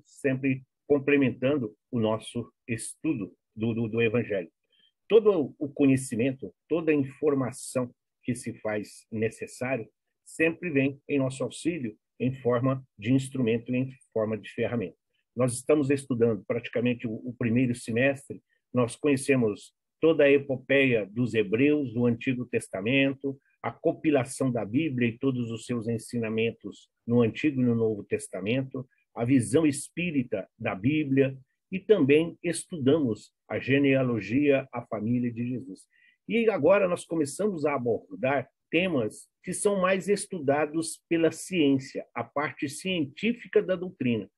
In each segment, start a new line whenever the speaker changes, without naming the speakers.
sempre complementando o nosso estudo do Evangelho. Todo o conhecimento, toda a informação que se faz necessário, sempre vem em nosso auxílio em forma de instrumento, em forma de ferramenta. Nós estamos estudando praticamente o primeiro semestre, nós conhecemos toda a epopeia dos Hebreus, do Antigo Testamento, a compilação da Bíblia e todos os seus ensinamentos no Antigo e no Novo Testamento, a visão espírita da Bíblia, e também estudamos a genealogia, a família de Jesus. E agora nós começamos a abordar temas que são mais estudados pela ciência, a parte científica da doutrina,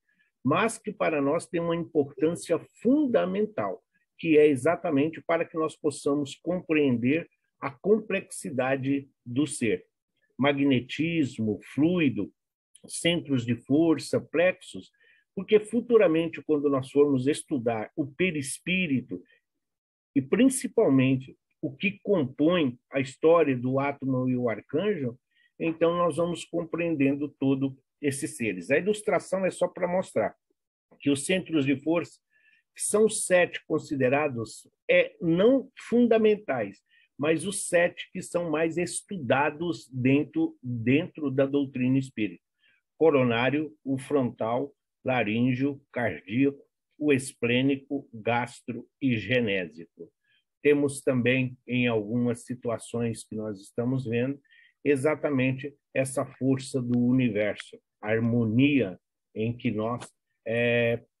mas que para nós tem uma importância fundamental, que é exatamente para que nós possamos compreender a complexidade do ser. Magnetismo, fluido, centros de força, plexos, porque futuramente, quando nós formos estudar o perispírito e principalmente o que compõe a história do átomo e o arcanjo, então nós vamos compreendendo todos esses seres. A ilustração é só para mostrar que os centros de força, que são 7 considerados não fundamentais, mas os 7 que são mais estudados dentro da doutrina espírita. Coronário, o frontal, laríngeo, cardíaco, o esplênico, gastro e genésico. Temos também, em algumas situações que nós estamos vendo, exatamente essa força do universo, a harmonia em que nós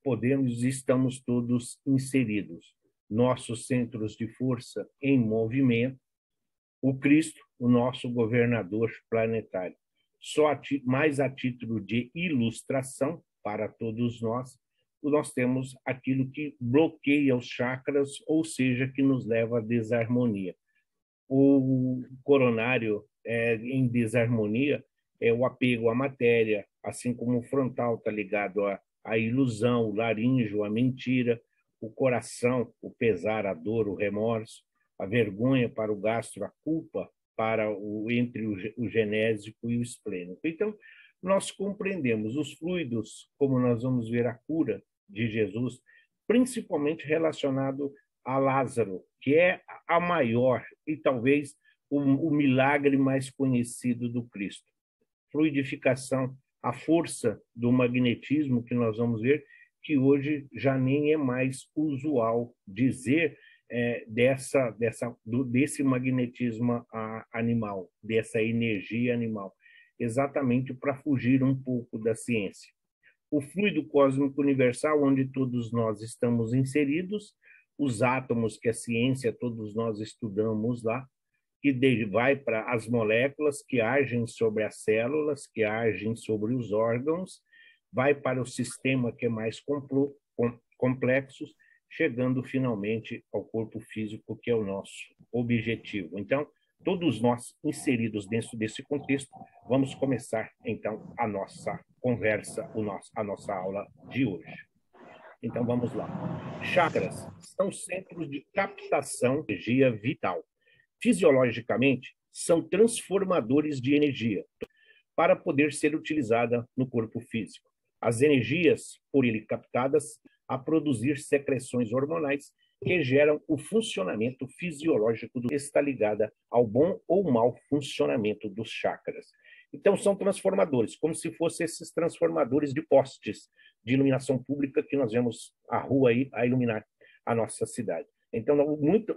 podemos e estamos todos inseridos. Nossos centros de força em movimento, o Cristo, o nosso governador planetário. Só mais a título de ilustração para todos nós temos aquilo que bloqueia os chakras, ou seja, que nos leva à desarmonia. O coronário em desarmonia é o apego à matéria, assim como o frontal está ligado à ilusão, o laríngeo, a mentira, o coração, o pesar, a dor, o remorso, a vergonha para o gastro, a culpa entre o genésico e o esplênico. Então, nós compreendemos os fluidos, como nós vamos ver a cura de Jesus, principalmente relacionado a Lázaro, que é a maior e talvez o milagre mais conhecido do Cristo. Fluidificação, a força do magnetismo, que nós vamos ver, que hoje já nem é mais usual dizer desse magnetismo animal, dessa energia animal, exatamente para fugir um pouco da ciência. O fluido cósmico universal, onde todos nós estamos inseridos, os átomos que a ciência, todos nós estudamos lá, que vai para as moléculas que agem sobre as células, que agem sobre os órgãos, vai para o sistema que é mais complexo, chegando finalmente ao corpo físico, que é o nosso objetivo. Então, todos nós inseridos dentro desse contexto, vamos começar, então, a nossa conversa, a nossa aula de hoje. Então, vamos lá. Chakras são centros de captação de energia vital. Fisiologicamente, são transformadores de energia para poder ser utilizada no corpo físico. As energias, por ele captadas, a produzir secreções hormonais que geram o funcionamento fisiológico que está ligada ao bom ou mau funcionamento dos chakras. Então, são transformadores, como se fossem esses transformadores de postes de iluminação pública que nós vemos a rua aí a iluminar a nossa cidade. Então,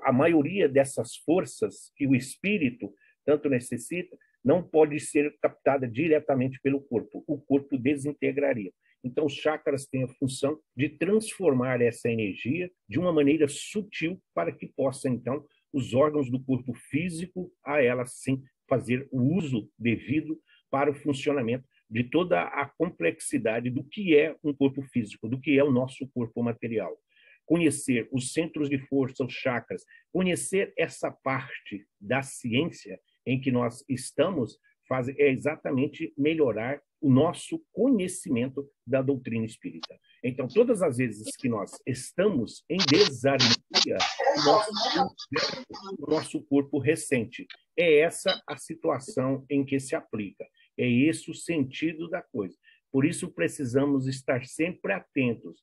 a maioria dessas forças que o espírito tanto necessita não pode ser captada diretamente pelo corpo. O corpo desintegraria. Então, os chakras têm a função de transformar essa energia de uma maneira sutil para que possa, então, os órgãos do corpo físico, a elas sim, fazer o uso devido para o funcionamento de toda a complexidade do que é um corpo físico, do que é o nosso corpo material. Conhecer os centros de força, os chakras, conhecer essa parte da ciência em que nós estamos, é exatamente melhorar o nosso conhecimento da doutrina espírita. Então, todas as vezes que nós estamos em desarmonia, o nosso corpo ressente. É essa a situação em que se aplica. É esse o sentido da coisa. Por isso, precisamos estar sempre atentos.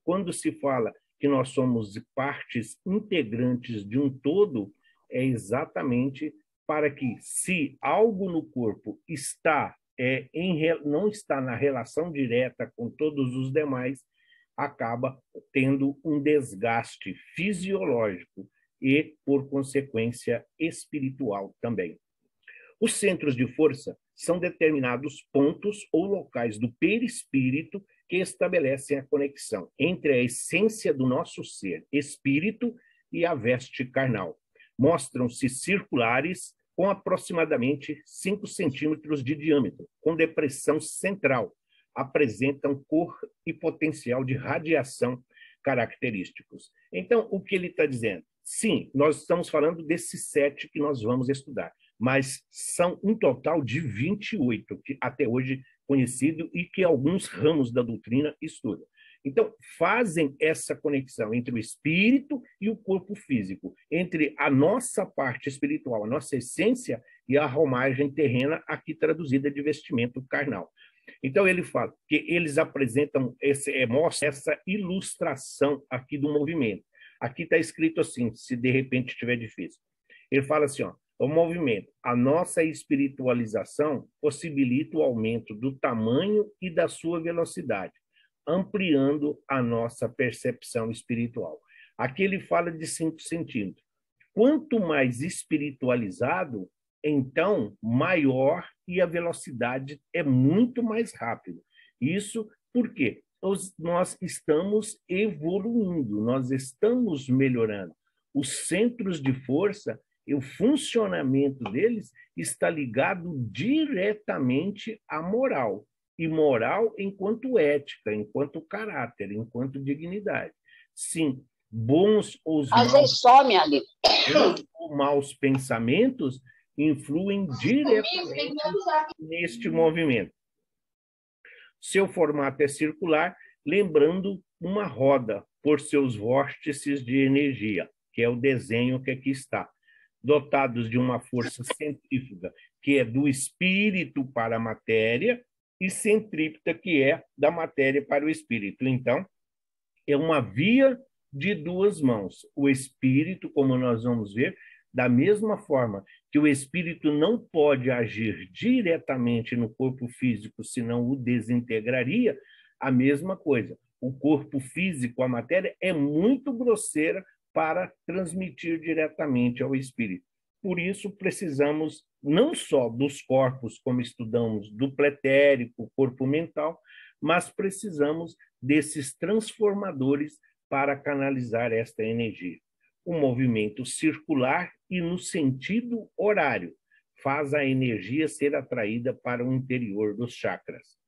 Quando se fala que nós somos partes integrantes de um todo, é exatamente para que, se algo no corpo não está na relação direta com todos os demais, acaba tendo um desgaste fisiológico e, por consequência, espiritual também. Os centros de força são determinados pontos ou locais do perispírito que estabelecem a conexão entre a essência do nosso ser, espírito, e a veste carnal. Mostram-se circulares com aproximadamente 5 centímetros de diâmetro, com depressão central. Apresentam cor e potencial de radiação característicos. Então, o que ele está dizendo? Sim, nós estamos falando desses 7 que nós vamos estudar, mas são um total de 28, que até hoje conhecido e que alguns ramos da doutrina estudam. Então, fazem essa conexão entre o espírito e o corpo físico, entre a nossa parte espiritual, a nossa essência, e a romagem terrena, aqui traduzida de vestimento carnal. Então, ele fala que eles apresentam, mostra essa ilustração aqui do movimento. Aqui está escrito assim, se de repente estiver difícil. Ele fala assim, ó, o movimento, a nossa espiritualização possibilita o aumento do tamanho e da sua velocidade, ampliando a nossa percepção espiritual. Aqui ele fala de 5 centímetros. Quanto mais espiritualizado, então, maior, e a velocidade é muito mais rápida. Isso porque nós estamos evoluindo, nós estamos melhorando. Os centros de força, o funcionamento deles está ligado diretamente à moral. E moral enquanto ética, enquanto caráter, enquanto dignidade. Sim, bons ou maus pensamentos influem diretamente neste movimento. Seu formato é circular, lembrando uma roda por seus vórtices de energia, que é o desenho que aqui está, dotados de uma força centrífuga, que é do espírito para a matéria, e centrípeta, que é da matéria para o espírito. Então, é uma via de 2 mãos. O espírito, como nós vamos ver, da mesma forma que o espírito não pode agir diretamente no corpo físico, senão o desintegraria, a mesma coisa. O corpo físico, a matéria, é muito grosseira para transmitir diretamente ao espírito. Por isso, precisamos não só dos corpos, como estudamos, do pretérico, corpo mental, mas precisamos desses transformadores para canalizar esta energia. O movimento circular e no sentido horário faz a energia ser atraída para o interior dos chakras.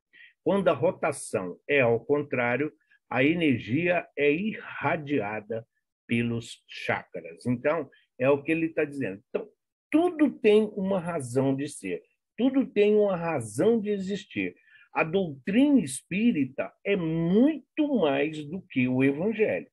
Quando a rotação é ao contrário, a energia é irradiada pelos chakras. Então, é o que ele está dizendo. Então, tudo tem uma razão de ser, tudo tem uma razão de existir. A doutrina espírita é muito mais do que o evangelho.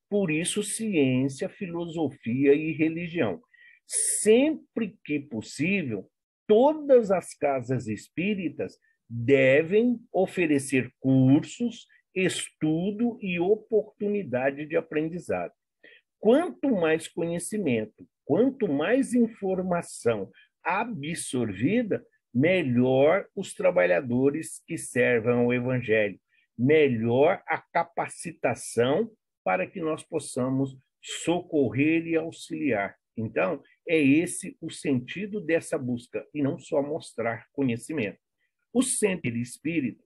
Por isso, ciência, filosofia e religião. Sempre que possível, todas as casas espíritas devem oferecer cursos, estudo e oportunidade de aprendizado. Quanto mais conhecimento, quanto mais informação absorvida, melhor os trabalhadores que servam ao Evangelho, melhor a capacitação para que nós possamos socorrer e auxiliar. Então, é esse o sentido dessa busca, e não só mostrar conhecimento. Os centros de espírito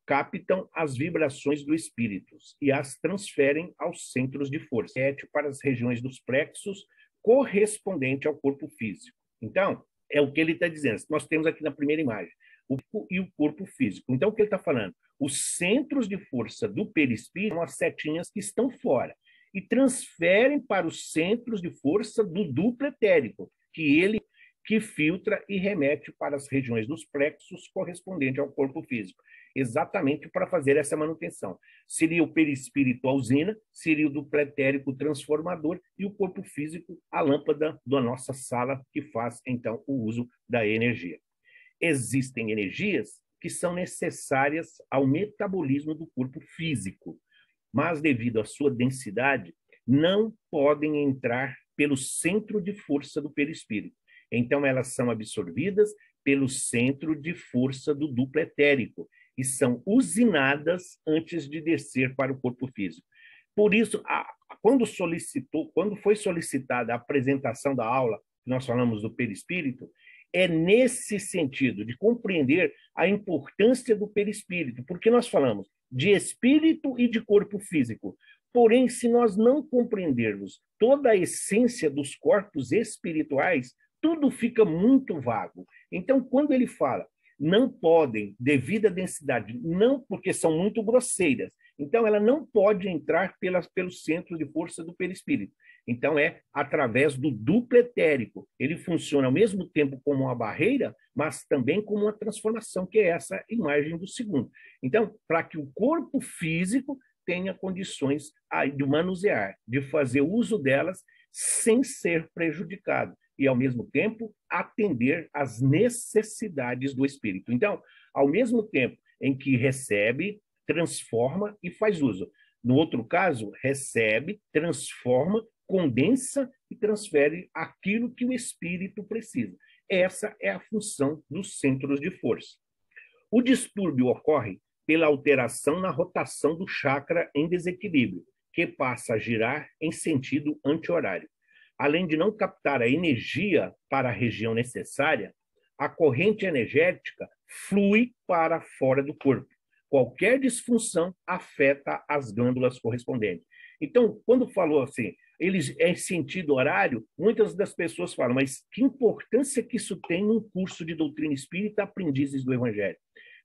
captam as vibrações do espírito e as transferem aos centros de força, para as regiões dos plexos, correspondente ao corpo físico. Então, é o que ele está dizendo. Nós temos aqui na primeira imagem o corpo e o corpo físico. Então, o que ele está falando? Os centros de força do perispírito são as setinhas que estão fora e transferem para os centros de força do duplo etérico, que filtra e remete para as regiões dos plexos correspondente ao corpo físico, exatamente para fazer essa manutenção. Seria o perispírito a usina, seria o duplo etérico transformador e o corpo físico a lâmpada da nossa sala, que faz, então, o uso da energia. Existem energias que são necessárias ao metabolismo do corpo físico, mas devido à sua densidade, não podem entrar pelo centro de força do perispírito. Então, elas são absorvidas pelo centro de força do duplo etérico e são usinadas antes de descer para o corpo físico. Por isso, quando foi solicitada a apresentação da aula, que nós falamos do perispírito, é nesse sentido de compreender a importância do perispírito, porque nós falamos de espírito e de corpo físico. Porém, se nós não compreendermos toda a essência dos corpos espirituais, tudo fica muito vago. Então, quando ele fala, não podem, devido à densidade, não porque são muito grosseiras, então ela não pode entrar pelo centro de força do perispírito. Então, é através do duplo etérico. Ele funciona ao mesmo tempo como uma barreira, mas também como uma transformação, que é essa imagem do segundo. Então, para que o corpo físico tenha condições de manusear, de fazer uso delas sem ser prejudicado e, ao mesmo tempo, atender às necessidades do espírito. Então, ao mesmo tempo em que recebe, transforma e faz uso. No outro caso, recebe, transforma, condensa e transfere aquilo que o espírito precisa. Essa é a função dos centros de força. O distúrbio ocorre pela alteração na rotação do chakra em desequilíbrio, que passa a girar em sentido anti-horário. Além de não captar a energia para a região necessária, a corrente energética flui para fora do corpo. Qualquer disfunção afeta as glândulas correspondentes. Então, quando falou assim, eles em sentido horário, muitas das pessoas falam, mas que importância que isso tem num curso de doutrina espírita, aprendizes do Evangelho?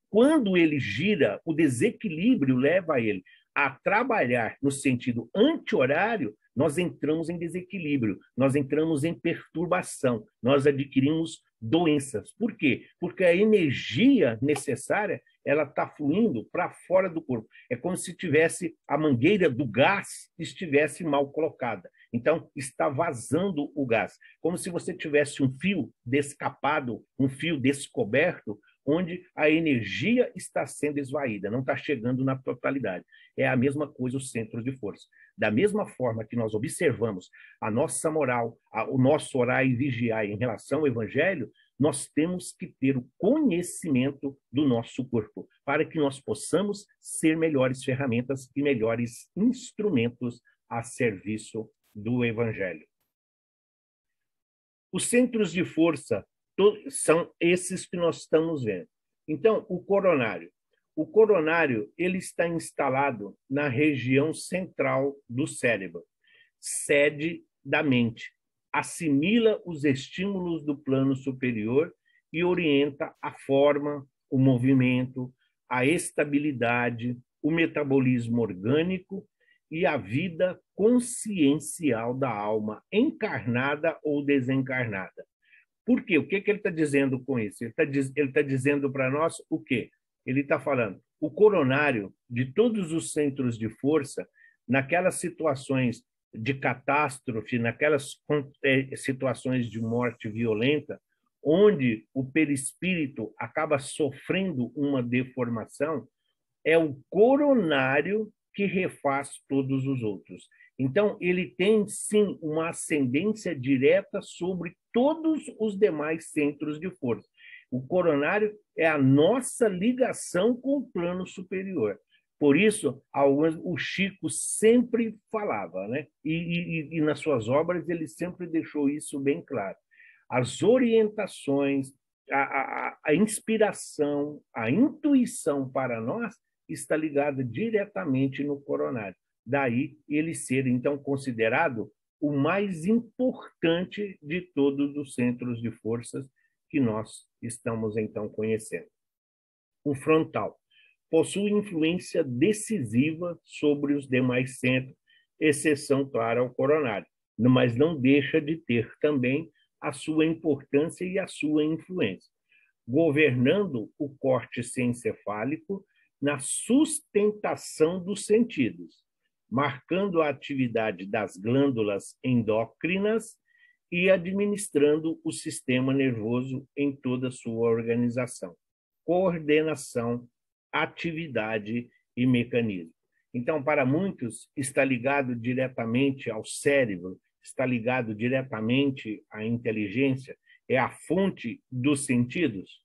Quando ele gira, o desequilíbrio leva ele a trabalhar no sentido anti-horário, nós entramos em desequilíbrio, nós entramos em perturbação, nós adquirimos doenças. Por quê? Porque a energia necessária ela está fluindo para fora do corpo. É como se tivesse a mangueira do gás estivesse mal colocada. Então, está vazando o gás. Como se você tivesse um fio descapado, um fio descoberto, onde a energia está sendo esvaída, não está chegando na totalidade. É a mesma coisa o centro de força. Da mesma forma que nós observamos a nossa moral, o nosso orar e vigiar em relação ao Evangelho, nós temos que ter o conhecimento do nosso corpo, para que nós possamos ser melhores ferramentas e melhores instrumentos a serviço do Evangelho. Os centros de força são esses que nós estamos vendo. Então, o coronário. O coronário ele está instalado na região central do cérebro, sede da mente. Assimila os estímulos do plano superior e orienta a forma, o movimento, a estabilidade, o metabolismo orgânico e a vida consciencial da alma, encarnada ou desencarnada. Por quê? O que ele está dizendo com isso? Ele está dizendo para nós o quê? Ele está falando, o coronário de todos os centros de força, naquelas situações de catástrofe, naquelas situações de morte violenta, onde o perispírito acaba sofrendo uma deformação, é o coronário que refaz todos os outros. Então, ele tem, sim, uma ascendência direta sobre todos os demais centros de força. O coronário é a nossa ligação com o plano superior. Por isso, o Chico sempre falava, né? E nas suas obras ele sempre deixou isso bem claro. As orientações, a inspiração, a intuição para nós está ligada diretamente no coronário. Daí ele ser, então, considerado o mais importante de todos os centros de forças que nós estamos, então, conhecendo. O frontal possui influência decisiva sobre os demais centros, exceção, claro, ao coronário, mas não deixa de ter também a sua importância e a sua influência, governando o córtex encefálico na sustentação dos sentidos, marcando a atividade das glândulas endócrinas e administrando o sistema nervoso em toda a sua organização. coordenação, atividade e mecanismo. Então, para muitos, está ligado diretamente ao cérebro, está ligado diretamente à inteligência, é a fonte dos sentidos,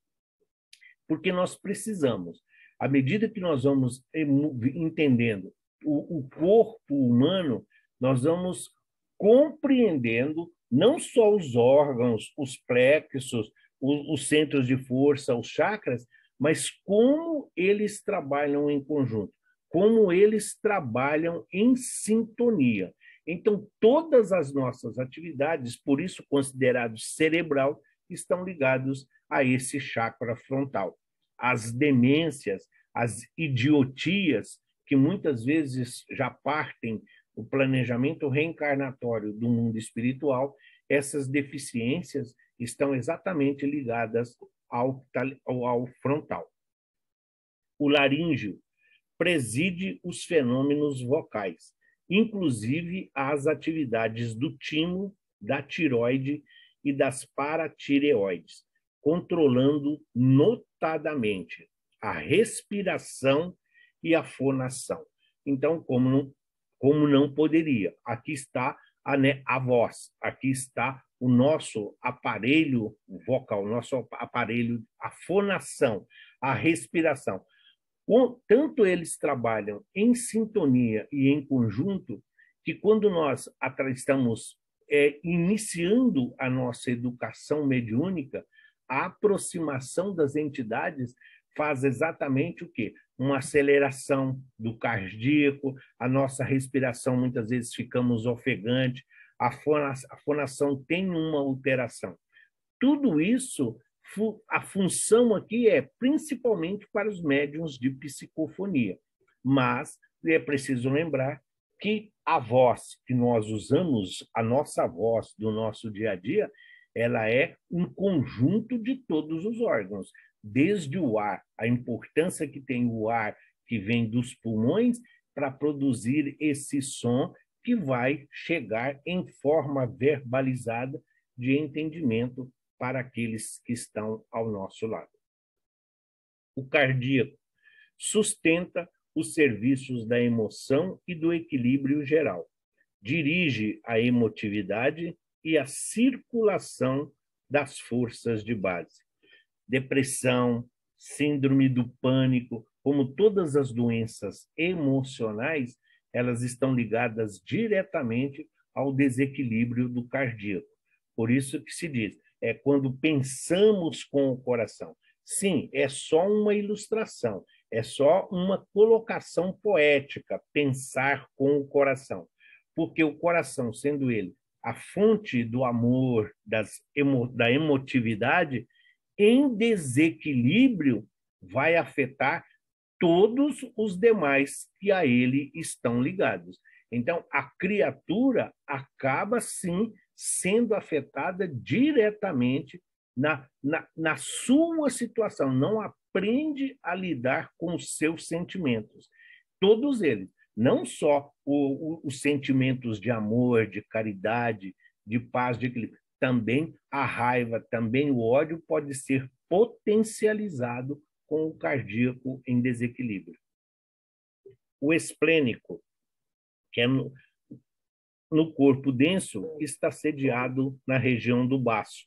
porque nós precisamos, à medida que nós vamos entendendo o corpo humano, nós vamos compreendendo não só os órgãos, os plexos, os centros de força, os chakras, mas como eles trabalham em conjunto, como eles trabalham em sintonia. Então, todas as nossas atividades, por isso considerado cerebral, estão ligados a esse chakra frontal. As demências, as idiotias, que muitas vezes já partem o planejamento reencarnatório do mundo espiritual, essas deficiências estão exatamente ligadas ao frontal. O laríngeo preside os fenômenos vocais, inclusive as atividades do timo, da tireoide e das paratireoides, controlando notadamente a respiração e a fonação. Então, como não poderia? Aqui está a voz, aqui está o nosso aparelho vocal, o nosso aparelho, a fonação, a respiração. Tanto eles trabalham em sintonia e em conjunto, que quando nós estamos iniciando a nossa educação mediúnica, a aproximação das entidades faz exatamente o quê? Uma aceleração do cardíaco, a nossa respiração, muitas vezes ficamos ofegante, a fonação tem uma alteração. Tudo isso, a função aqui é principalmente para os médiuns de psicofonia, mas é preciso lembrar que a voz que nós usamos, a nossa voz do nosso dia a dia, ela é um conjunto de todos os órgãos, desde o ar, a importância que tem o ar que vem dos pulmões para produzir esse som que vai chegar em forma verbalizada de entendimento para aqueles que estão ao nosso lado. O cardíaco sustenta os serviços da emoção e do equilíbrio geral, dirige a emotividade e a circulação das forças de base. Depressão, síndrome do pânico, como todas as doenças emocionais, elas estão ligadas diretamente ao desequilíbrio do cardíaco. Por isso que se diz, é quando pensamos com o coração. Sim, é só uma ilustração, é só uma colocação poética, pensar com o coração. Porque o coração, sendo ele a fonte do amor, da emotividade, em desequilíbrio, vai afetar todos os demais que a ele estão ligados. Então, a criatura acaba, sim, sendo afetada diretamente na sua situação, não aprende a lidar com os seus sentimentos. Todos eles, não só os sentimentos de amor, de caridade, de paz, de equilíbrio, também a raiva, também o ódio pode ser potencializado com o cardíaco em desequilíbrio. O esplênico, que é no corpo denso, está sediado na região do baço,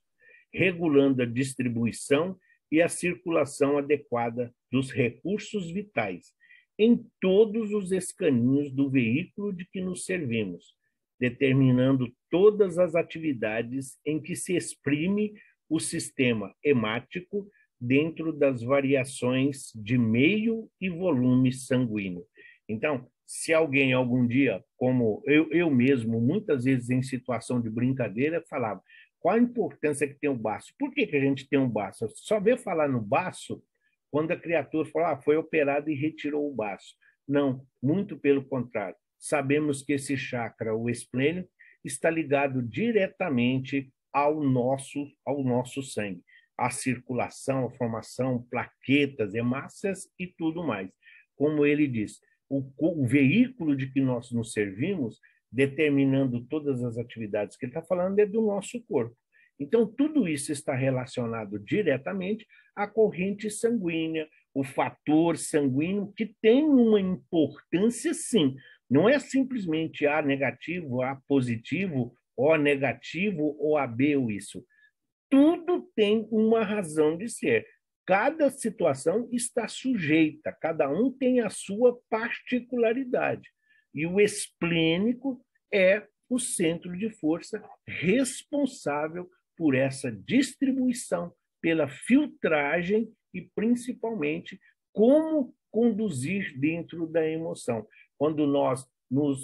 regulando a distribuição e a circulação adequada dos recursos vitais em todos os escaninhos do veículo de que nos servimos, determinando todas as atividades em que se exprime o sistema hemático dentro das variações de meio e volume sanguíneo. Então, se alguém algum dia, como eu mesmo, muitas vezes em situação de brincadeira, falava, qual a importância que tem o baço? Por que a gente tem um baço? Só vê falar no baço quando a criatura fala, foi operada e retirou o baço. Não, muito pelo contrário. Sabemos que esse chakra, o esplênico, está ligado diretamente ao nosso sangue. A circulação, a formação, plaquetas, hemácias e tudo mais. Como ele diz, o veículo de que nós nos servimos, determinando todas as atividades que ele está falando, é do nosso corpo. Então, tudo isso está relacionado diretamente à corrente sanguínea, o fator sanguíneo, que tem uma importância, sim. Não é simplesmente A negativo, A positivo, O negativo ou AB ou isso. Tudo tem uma razão de ser. Cada situação está sujeita, cada um tem a sua particularidade. E o esplênico é o centro de força responsável por essa distribuição, pela filtragem e, principalmente, como conduzir dentro da emoção. Quando nós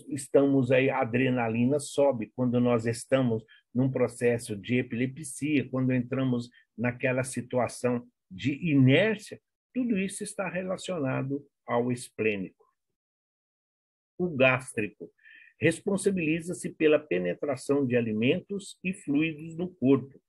estamos aí, a adrenalina sobe, quando nós estamos num processo de epilepsia, quando entramos naquela situação de inércia, tudo isso está relacionado ao esplênico. O gástrico responsabiliza-se pela penetração de alimentos e fluidos no corpo,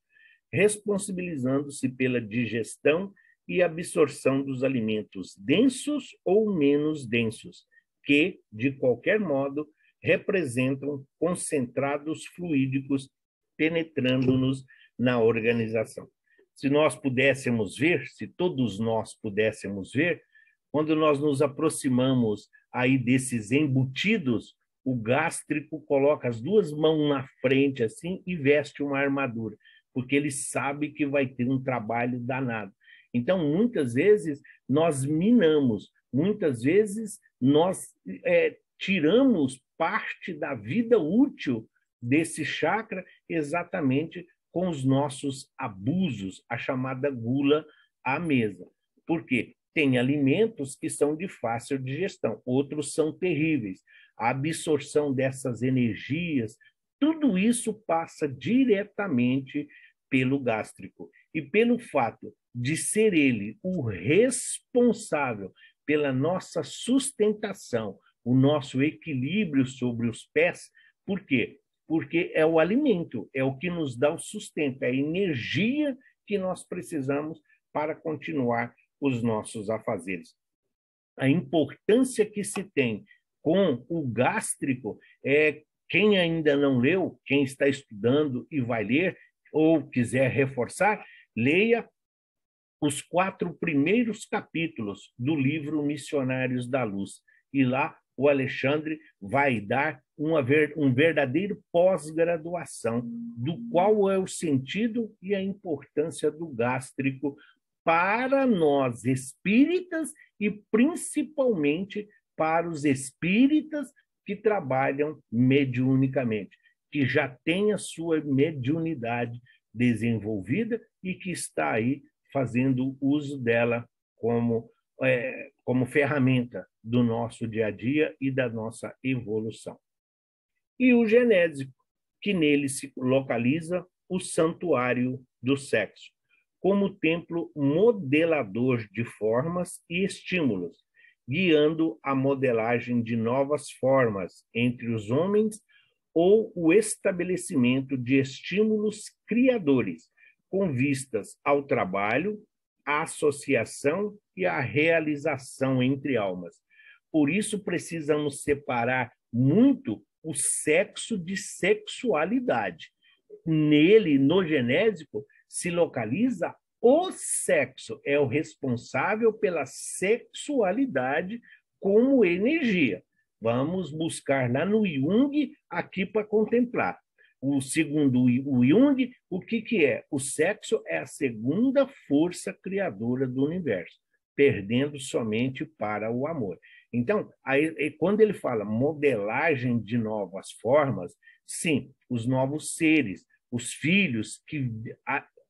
responsabilizando-se pela digestão e absorção dos alimentos densos ou menos densos, que, de qualquer modo, representam concentrados fluídicos penetrando-nos na organização. Se nós pudéssemos ver, se todos nós pudéssemos ver, quando nós nos aproximamos aí desses embutidos, o gástrico coloca as duas mãos na frente assim e veste uma armadura, porque ele sabe que vai ter um trabalho danado. Então, muitas vezes, nós minamos, muitas vezes, nós tiramos parte da vida útil desse chakra exatamente com os nossos abusos, a chamada gula à mesa. Por quê? Tem alimentos que são de fácil digestão, outros são terríveis. A absorção dessas energias, tudo isso passa diretamente pelo gástrico. E pelo fato de ser ele o responsável pela nossa sustentação, o nosso equilíbrio sobre os pés, por quê? Porque é o alimento, é o que nos dá o sustento, é a energia que nós precisamos para continuar os nossos afazeres. A importância que se tem com o gástrico quem ainda não leu, quem está estudando e vai ler, ou quiser reforçar, leia os 4 primeiros capítulos do livro Missionários da Luz. E lá o Alexandre vai dar um verdadeiro pós-graduação do qual é o sentido e a importância do gástrico para nós espíritas e principalmente para os espíritas que trabalham mediunicamente, que já têm a sua mediunidade desenvolvida e que está aí fazendo uso dela como ferramenta do nosso dia a dia e da nossa evolução. E o genésico, que nele se localiza o santuário do sexo, como templo modelador de formas e estímulos, guiando a modelagem de novas formas entre os homens ou o estabelecimento de estímulos criadores, com vistas ao trabalho, à associação e à realização entre almas. Por isso, precisamos separar muito o sexo de sexualidade. Nele, no genésico, se localiza o sexo, é o responsável pela sexualidade como energia. Vamos buscar lá no Jung aqui para contemplar. Segundo o Jung, o que é? O sexo é a segunda força criadora do universo, perdendo somente para o amor. Então, quando ele fala modelagem de novas formas, sim, os novos seres, os filhos que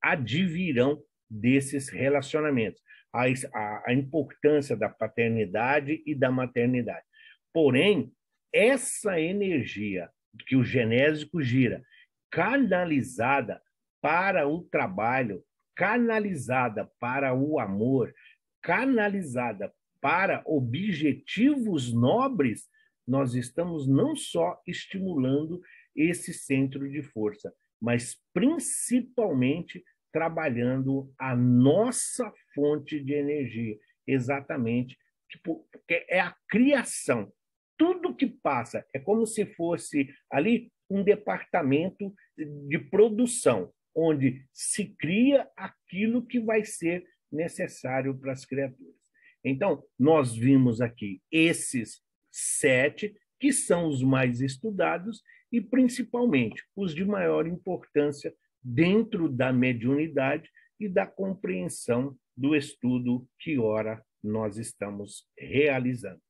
advirão desses relacionamentos, a importância da paternidade e da maternidade. Porém, essa energia que o genésico gira, canalizada para o trabalho, canalizada para o amor, canalizada para objetivos nobres, nós estamos não só estimulando esse centro de força, mas principalmente trabalhando a nossa fonte de energia, exatamente, porque é a criação. Tudo que passa é como se fosse ali um departamento de produção. onde se cria aquilo que vai ser necessário para as criaturas. Então, nós vimos aqui esses 7, que são os mais estudados e, principalmente, os de maior importância dentro da mediunidade e da compreensão do estudo que, ora, nós estamos realizando.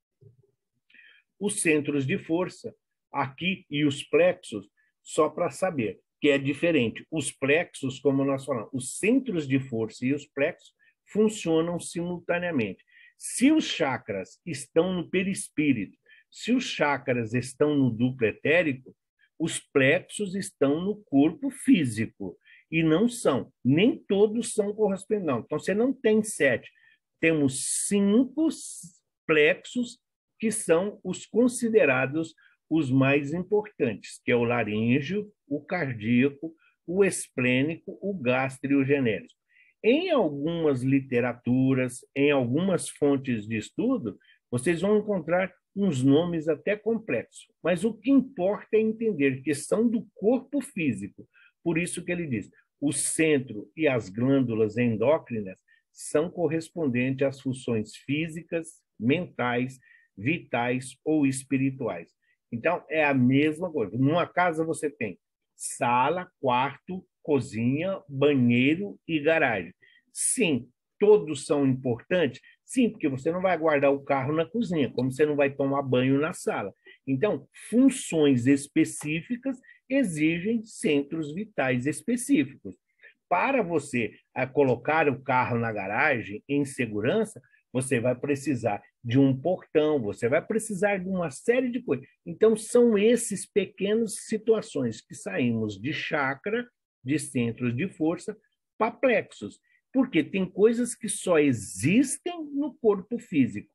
Os centros de força, aqui, e os plexos, só para saber que é diferente. Os plexos, como nós falamos, os centros de força e os plexos funcionam simultaneamente. Se os chakras estão no perispírito, se os chakras estão no duplo etérico, os plexos estão no corpo físico. E não são, nem todos são correspondentes. Não. Então, você não tem 7. Temos 5 plexos que são os considerados os mais importantes, que é o laríngeo, o cardíaco, o esplênico, o gástrico e o genérico. Em algumas literaturas, em algumas fontes de estudo, vocês vão encontrar uns nomes até complexos, mas o que importa é entender que são do corpo físico. Por isso que ele diz, o centro e as glândulas endócrinas são correspondentes às funções físicas, mentais, vitais ou espirituais. Então, é a mesma coisa. Numa casa você tem sala, quarto, cozinha, banheiro e garagem. Sim, todos são importantes? Sim, porque você não vai guardar o carro na cozinha, como você não vai tomar banho na sala. Então, funções específicas exigem centros vitais específicos. Para você colocar o carro na garagem em segurança, você vai precisar de um portão, você vai precisar de uma série de coisas. Então, são esses pequenas situações que saímos de chakra, de centros de força, para plexos. Porque tem coisas que só existem no corpo físico.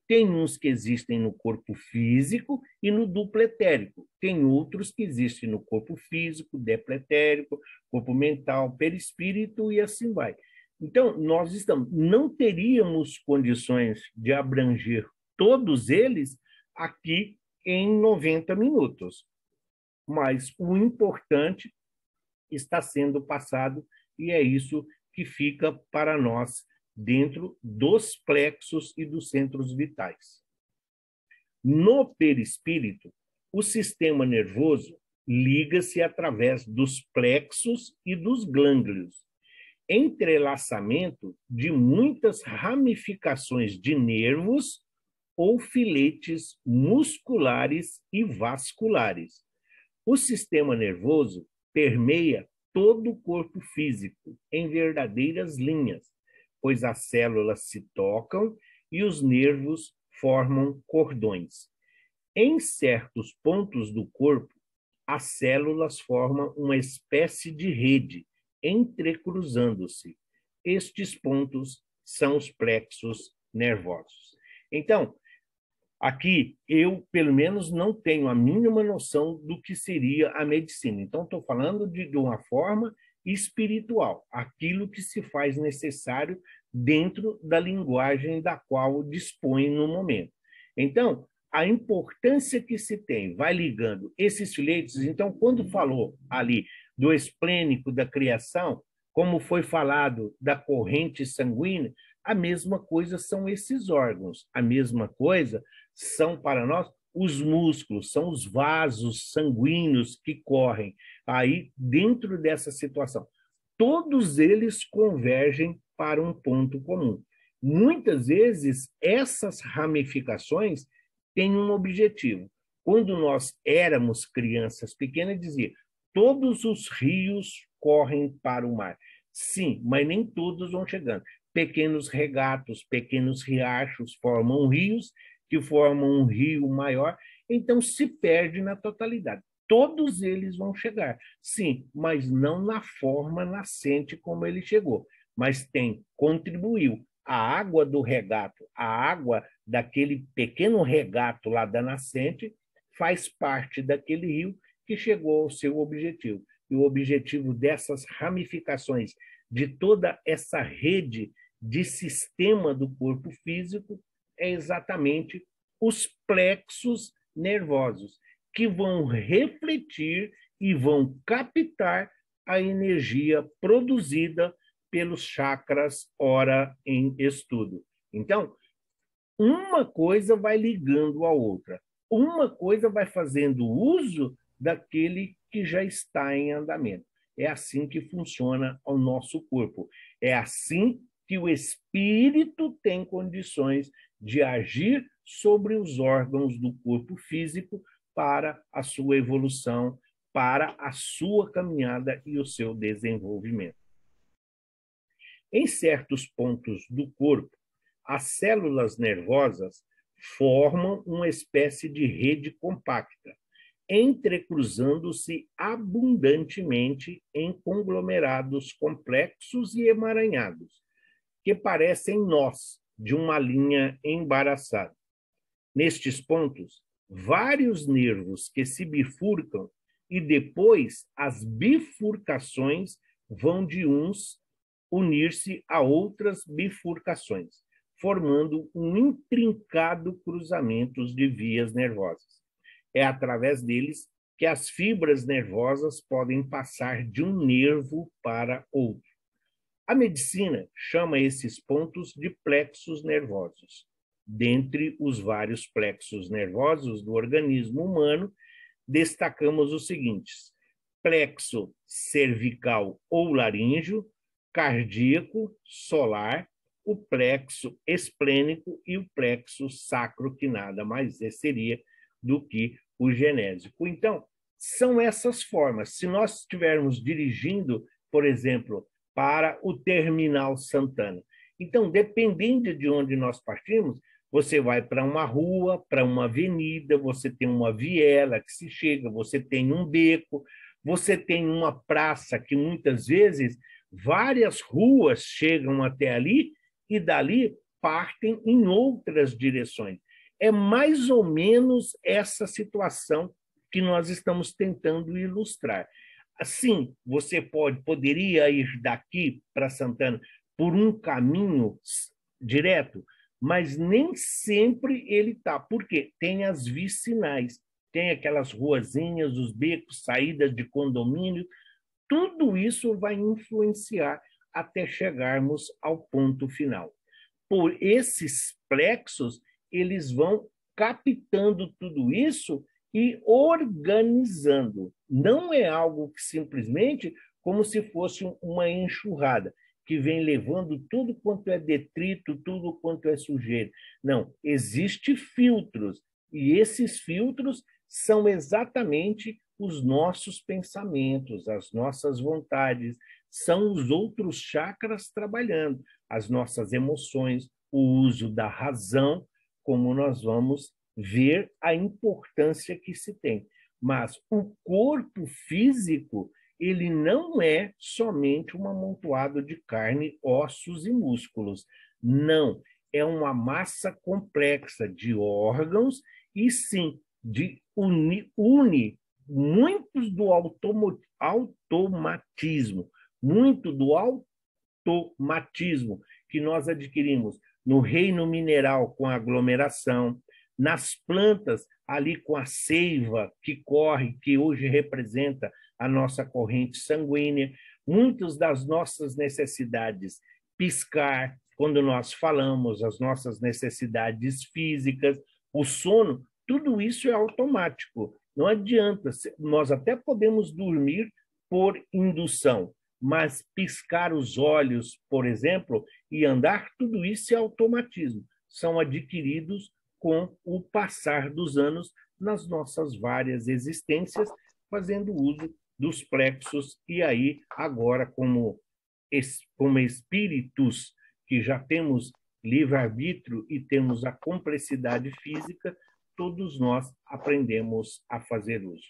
Tem uns que existem no corpo físico e no duplo etérico. Tem outros que existem no corpo físico, depletérico, corpo mental, perispírito e assim vai. Então, não teríamos condições de abranger todos eles aqui em 90 minutos. Mas o importante está sendo passado e é isso que fica para nós dentro dos plexos e dos centros vitais. No perispírito, o sistema nervoso liga-se através dos plexos e dos glândulos, entrelaçamento de muitas ramificações de nervos ou filetes musculares e vasculares. O sistema nervoso permeia todo o corpo físico em verdadeiras linhas, pois as células se tocam e os nervos formam cordões. Em certos pontos do corpo, as células formam uma espécie de rede, entrecruzando-se. Estes pontos são os plexos nervosos. Então, aqui eu, pelo menos, não tenho a mínima noção do que seria a medicina. Então, estou falando de uma forma espiritual, aquilo que se faz necessário dentro da linguagem da qual dispõe no momento. Então, a importância que se tem, vai ligando esses filetes. Então, quando falou ali do esplênico da criação, como foi falado da corrente sanguínea, a mesma coisa são esses órgãos, a mesma coisa são para nós os músculos, são os vasos sanguíneos que correm aí dentro dessa situação. Todos eles convergem para um ponto comum. Muitas vezes, essas ramificações têm um objetivo. Quando nós éramos crianças pequenas, dizia, todos os rios correm para o mar. Sim, mas nem todos vão chegando. Pequenos regatos, pequenos riachos formam rios, que formam um rio maior, então se perde na totalidade. Todos eles vão chegar, sim, mas não na forma nascente como ele chegou, mas contribuiu. A água do regato, a água daquele pequeno regato lá da nascente, faz parte daquele rio que chegou ao seu objetivo. E o objetivo dessas ramificações, de toda essa rede de sistema do corpo físico, é exatamente os plexos nervosos, que vão refletir e vão captar a energia produzida pelos chakras ora em estudo. Então, uma coisa vai ligando a outra. Uma coisa vai fazendo uso daquele que já está em andamento. É assim que funciona o nosso corpo. É assim que o espírito tem condições de agir sobre os órgãos do corpo físico para a sua evolução, para a sua caminhada e o seu desenvolvimento. Em certos pontos do corpo, as células nervosas formam uma espécie de rede compacta, entrecruzando-se abundantemente em conglomerados complexos e emaranhados, que parecem nós de uma linha embaraçada. Nestes pontos, vários nervos que se bifurcam e depois as bifurcações vão de uns unir-se a outras bifurcações, formando um intrincado cruzamento de vias nervosas. É através deles que as fibras nervosas podem passar de um nervo para outro. A medicina chama esses pontos de plexos nervosos. Dentre os vários plexos nervosos do organismo humano, destacamos os seguintes: plexo cervical ou laríngeo, cardíaco, solar, o plexo esplênico e o plexo sacro, que nada mais seria do que o genésico. Então, são essas formas. Se nós estivermos dirigindo, por exemplo, para o Terminal Santana, então, dependendo de onde nós partimos, você vai para uma rua, para uma avenida, você tem uma viela que se chega, você tem um beco, você tem uma praça que muitas vezes várias ruas chegam até ali e dali partem em outras direções. É mais ou menos essa situação que nós estamos tentando ilustrar. Assim, você poderia ir daqui para Santana por um caminho direto, mas nem sempre ele está. Por quê? Tem as vicinais, tem aquelas ruazinhas, os becos, saídas de condomínio, tudo isso vai influenciar até chegarmos ao ponto final. Por esses plexos, eles vão captando tudo isso e organizando. Não é algo que simplesmente como se fosse uma enxurrada, que vem levando tudo quanto é detrito, tudo quanto é sujeira. Não, existem filtros, e esses filtros são exatamente os nossos pensamentos, as nossas vontades, são os outros chakras trabalhando, as nossas emoções, o uso da razão, como nós vamos ver a importância que se tem. Mas o corpo físico, ele não é somente um amontoado de carne, ossos e músculos. Não, é uma massa complexa de órgãos e, sim, une muitos do automatismo, muito do automatismo que nós adquirimos no reino mineral com a aglomeração, nas plantas ali com a seiva que corre, que hoje representa a nossa corrente sanguínea, muitas das nossas necessidades piscar, quando nós falamos, as nossas necessidades físicas, o sono, tudo isso é automático. Não adianta, nós até podemos dormir por indução, mas piscar os olhos, por exemplo, e andar, tudo isso é automatismo. São adquiridos com o passar dos anos nas nossas várias existências, fazendo uso dos plexos, e aí, agora, como espíritos que já temos livre-arbítrio e temos a complexidade física, todos nós aprendemos a fazer uso.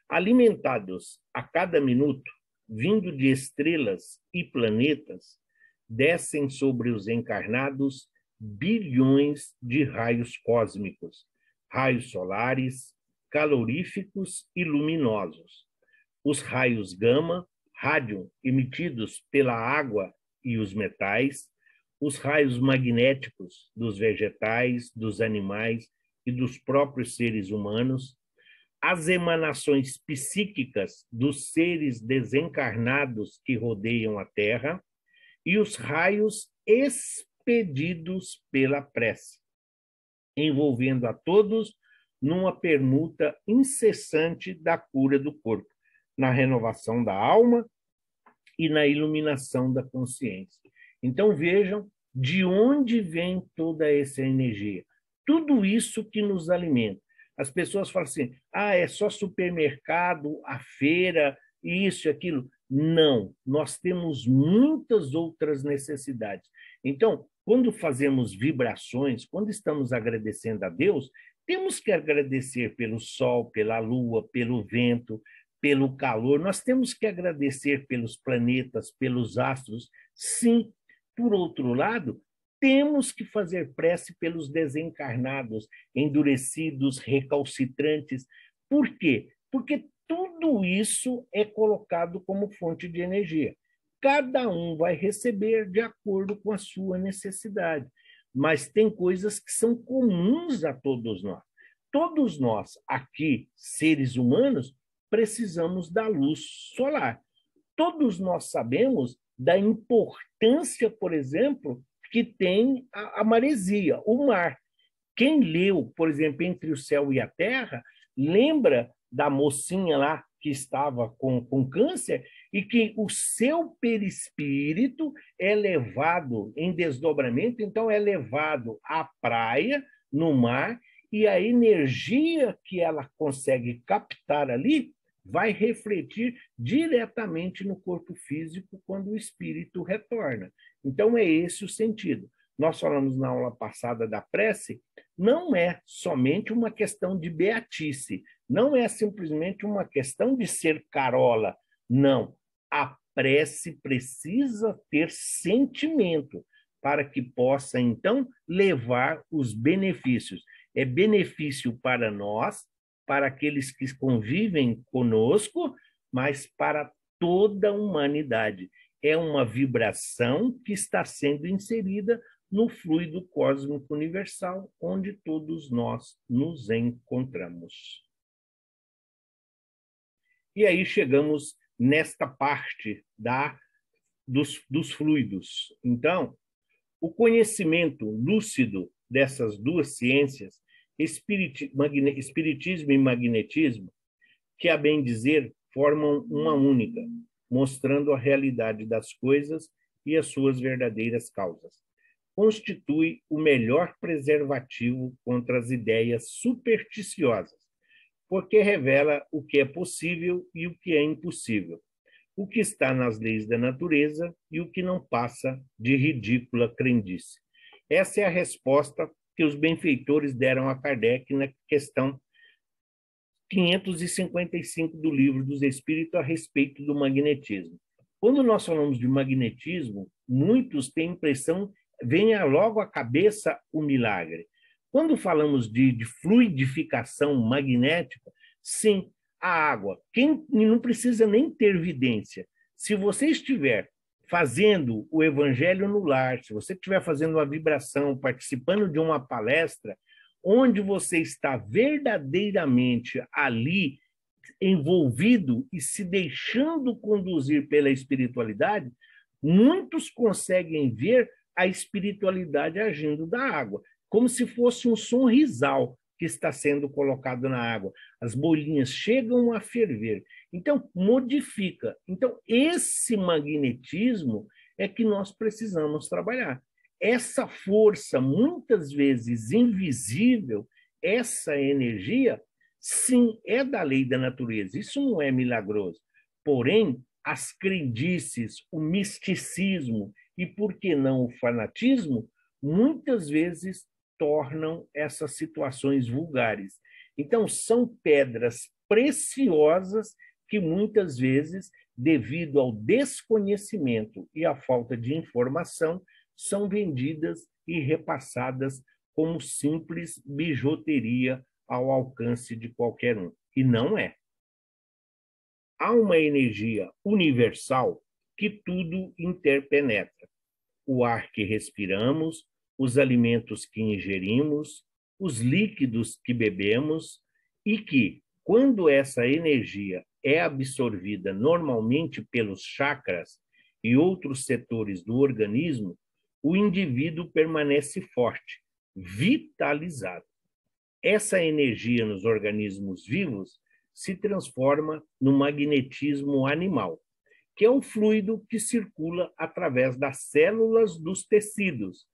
Alimentados a cada minuto, vindo de estrelas e planetas, descem sobre os encarnados bilhões de raios cósmicos, raios solares, caloríficos e luminosos. Os raios gama, rádio, emitidos pela água e os metais, os raios magnéticos dos vegetais, dos animais e dos próprios seres humanos, as emanações psíquicas dos seres desencarnados que rodeiam a Terra e os raios expedidos pela prece, envolvendo a todos numa permuta incessante da cura do corpo, na renovação da alma e na iluminação da consciência. Então vejam de onde vem toda essa energia. Tudo isso que nos alimenta. As pessoas falam assim, é só supermercado, a feira, isso e aquilo. Não, nós temos muitas outras necessidades. Então, quando fazemos vibrações, quando estamos agradecendo a Deus, temos que agradecer pelo sol, pela lua, pelo vento, pelo calor. Nós temos que agradecer pelos planetas, pelos astros. Sim, por outro lado, temos que fazer prece pelos desencarnados, endurecidos, recalcitrantes. Por quê? Porque tudo isso é colocado como fonte de energia. Cada um vai receber de acordo com a sua necessidade. Mas tem coisas que são comuns a todos nós. Todos nós, aqui, seres humanos, precisamos da luz solar. Todos nós sabemos da importância, por exemplo, que tem a maresia, o mar. Quem leu, por exemplo, Entre o Céu e a Terra, lembra da mocinha lá que estava com câncer e que o seu perispírito é levado em desdobramento, então é levado à praia, no mar, e a energia que ela consegue captar ali vai refletir diretamente no corpo físico quando o espírito retorna. Então, é esse o sentido. Nós falamos na aula passada da prece, não é somente uma questão de beatice, não é simplesmente uma questão de ser carola. Não. A prece precisa ter sentimento para que possa, então, levar os benefícios. É benefício para nós, para aqueles que convivem conosco, mas para toda a humanidade. É uma vibração que está sendo inserida no fluido cósmico universal, onde todos nós nos encontramos. E aí chegamos nesta parte dos fluidos. Então, o conhecimento lúcido dessas duas ciências, espiritismo e magnetismo, que, a bem dizer, formam uma única, mostrando a realidade das coisas e as suas verdadeiras causas. Constitui o melhor preservativo contra as ideias supersticiosas, porque revela o que é possível e o que é impossível, o que está nas leis da natureza e o que não passa de ridícula crendice. Essa é a resposta que os benfeitores deram a Kardec na questão 555 do Livro dos Espíritos a respeito do magnetismo. Quando nós falamos de magnetismo, muitos têm a impressão, vem logo à cabeça o milagre. Quando falamos de fluidificação magnética, sim, a água, quem não precisa nem ter vidência. Se você estiver fazendo o evangelho no lar, se você estiver fazendo uma vibração, participando de uma palestra, onde você está verdadeiramente ali envolvido e se deixando conduzir pela espiritualidade, muitos conseguem ver a espiritualidade agindo da água, como se fosse um sorrisal que está sendo colocado na água. As bolinhas chegam a ferver. Então, modifica. Então, esse magnetismo é que nós precisamos trabalhar. Essa força, muitas vezes invisível, essa energia, sim, é da lei da natureza. Isso não é milagroso. Porém, as crendices, o misticismo e, por que não, o fanatismo, muitas vezes tornam essas situações vulgares. Então, são pedras preciosas que muitas vezes, devido ao desconhecimento e à falta de informação, são vendidas e repassadas como simples bijuteria ao alcance de qualquer um. E não é. Há uma energia universal que tudo interpenetra. O ar que respiramos, os alimentos que ingerimos, os líquidos que bebemos e que, Quando essa energia é absorvida normalmente pelos chakras e outros setores do organismo, o indivíduo permanece forte, vitalizado. Essa energia nos organismos vivos se transforma no magnetismo animal, que é o fluido que circula através das células dos tecidos,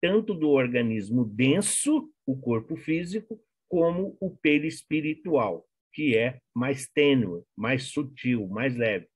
tanto do organismo denso, o corpo físico, como o perispiritual, que é mais tênue, mais sutil, mais leve.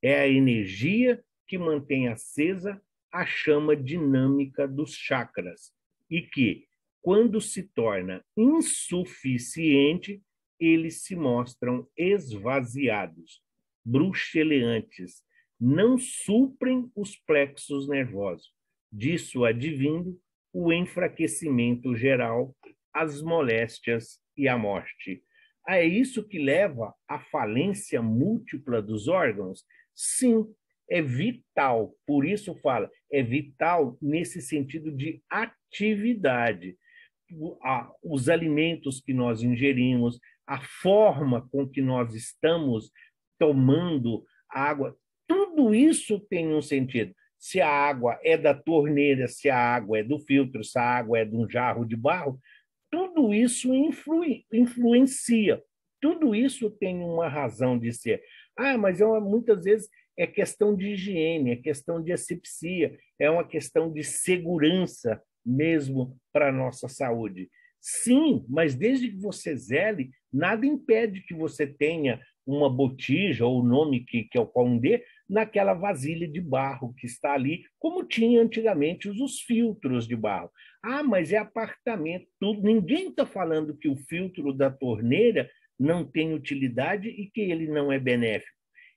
É a energia que mantém acesa a chama dinâmica dos chakras e que, quando se torna insuficiente, eles se mostram esvaziados, bruxeleantes, não suprem os plexos nervosos. Disso advindo o enfraquecimento geral, as moléstias e a morte. É isso que leva à falência múltipla dos órgãos? Sim, é vital. Por isso fala, é vital nesse sentido de atividade. Os alimentos que nós ingerimos, a forma com que nós estamos tomando água, tudo isso tem um sentido. Se a água é da torneira, se a água é do filtro, se a água é de um jarro de barro, tudo isso influencia. Tudo isso tem uma razão de ser. Mas muitas vezes é questão de higiene, é questão de asepsia, é uma questão de segurança mesmo para a nossa saúde. Sim, mas desde que você zele, nada impede que você tenha uma botija, ou o nome que é o qual dê, naquela vasilha de barro que está ali, como tinha antigamente os filtros de barro. Mas é apartamento, tudo. Ninguém está falando que o filtro da torneira não tem utilidade e que ele não é benéfico.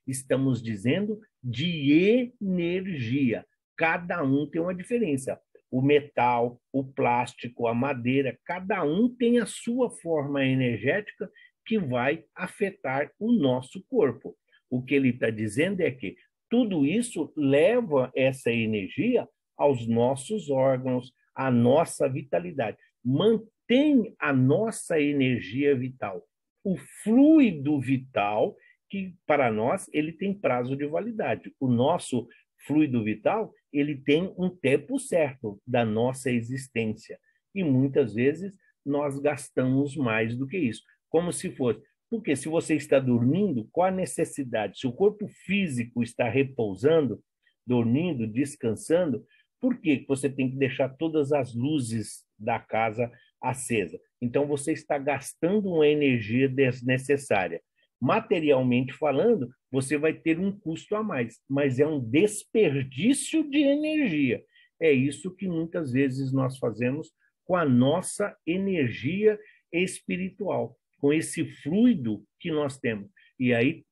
Estamos dizendo de energia. Cada um tem uma diferença. O metal, o plástico, a madeira, cada um tem a sua forma energética que vai afetar o nosso corpo. O que ele está dizendo é que tudo isso leva essa energia aos nossos órgãos, à nossa vitalidade. Mantém a nossa energia vital. O fluido vital, que para nós ele tem prazo de validade. O nosso fluido vital, ele tem um tempo certo da nossa existência. E muitas vezes nós gastamos mais do que isso. Como se fosse. Porque se você está dormindo, qual a necessidade? Se o corpo físico está repousando, dormindo, descansando, por que você tem que deixar todas as luzes da casa acesa? Então você está gastando uma energia desnecessária. Materialmente falando, você vai ter um custo a mais, mas é um desperdício de energia. É isso que muitas vezes nós fazemos com a nossa energia espiritual, com esse fluido que nós temos. E aí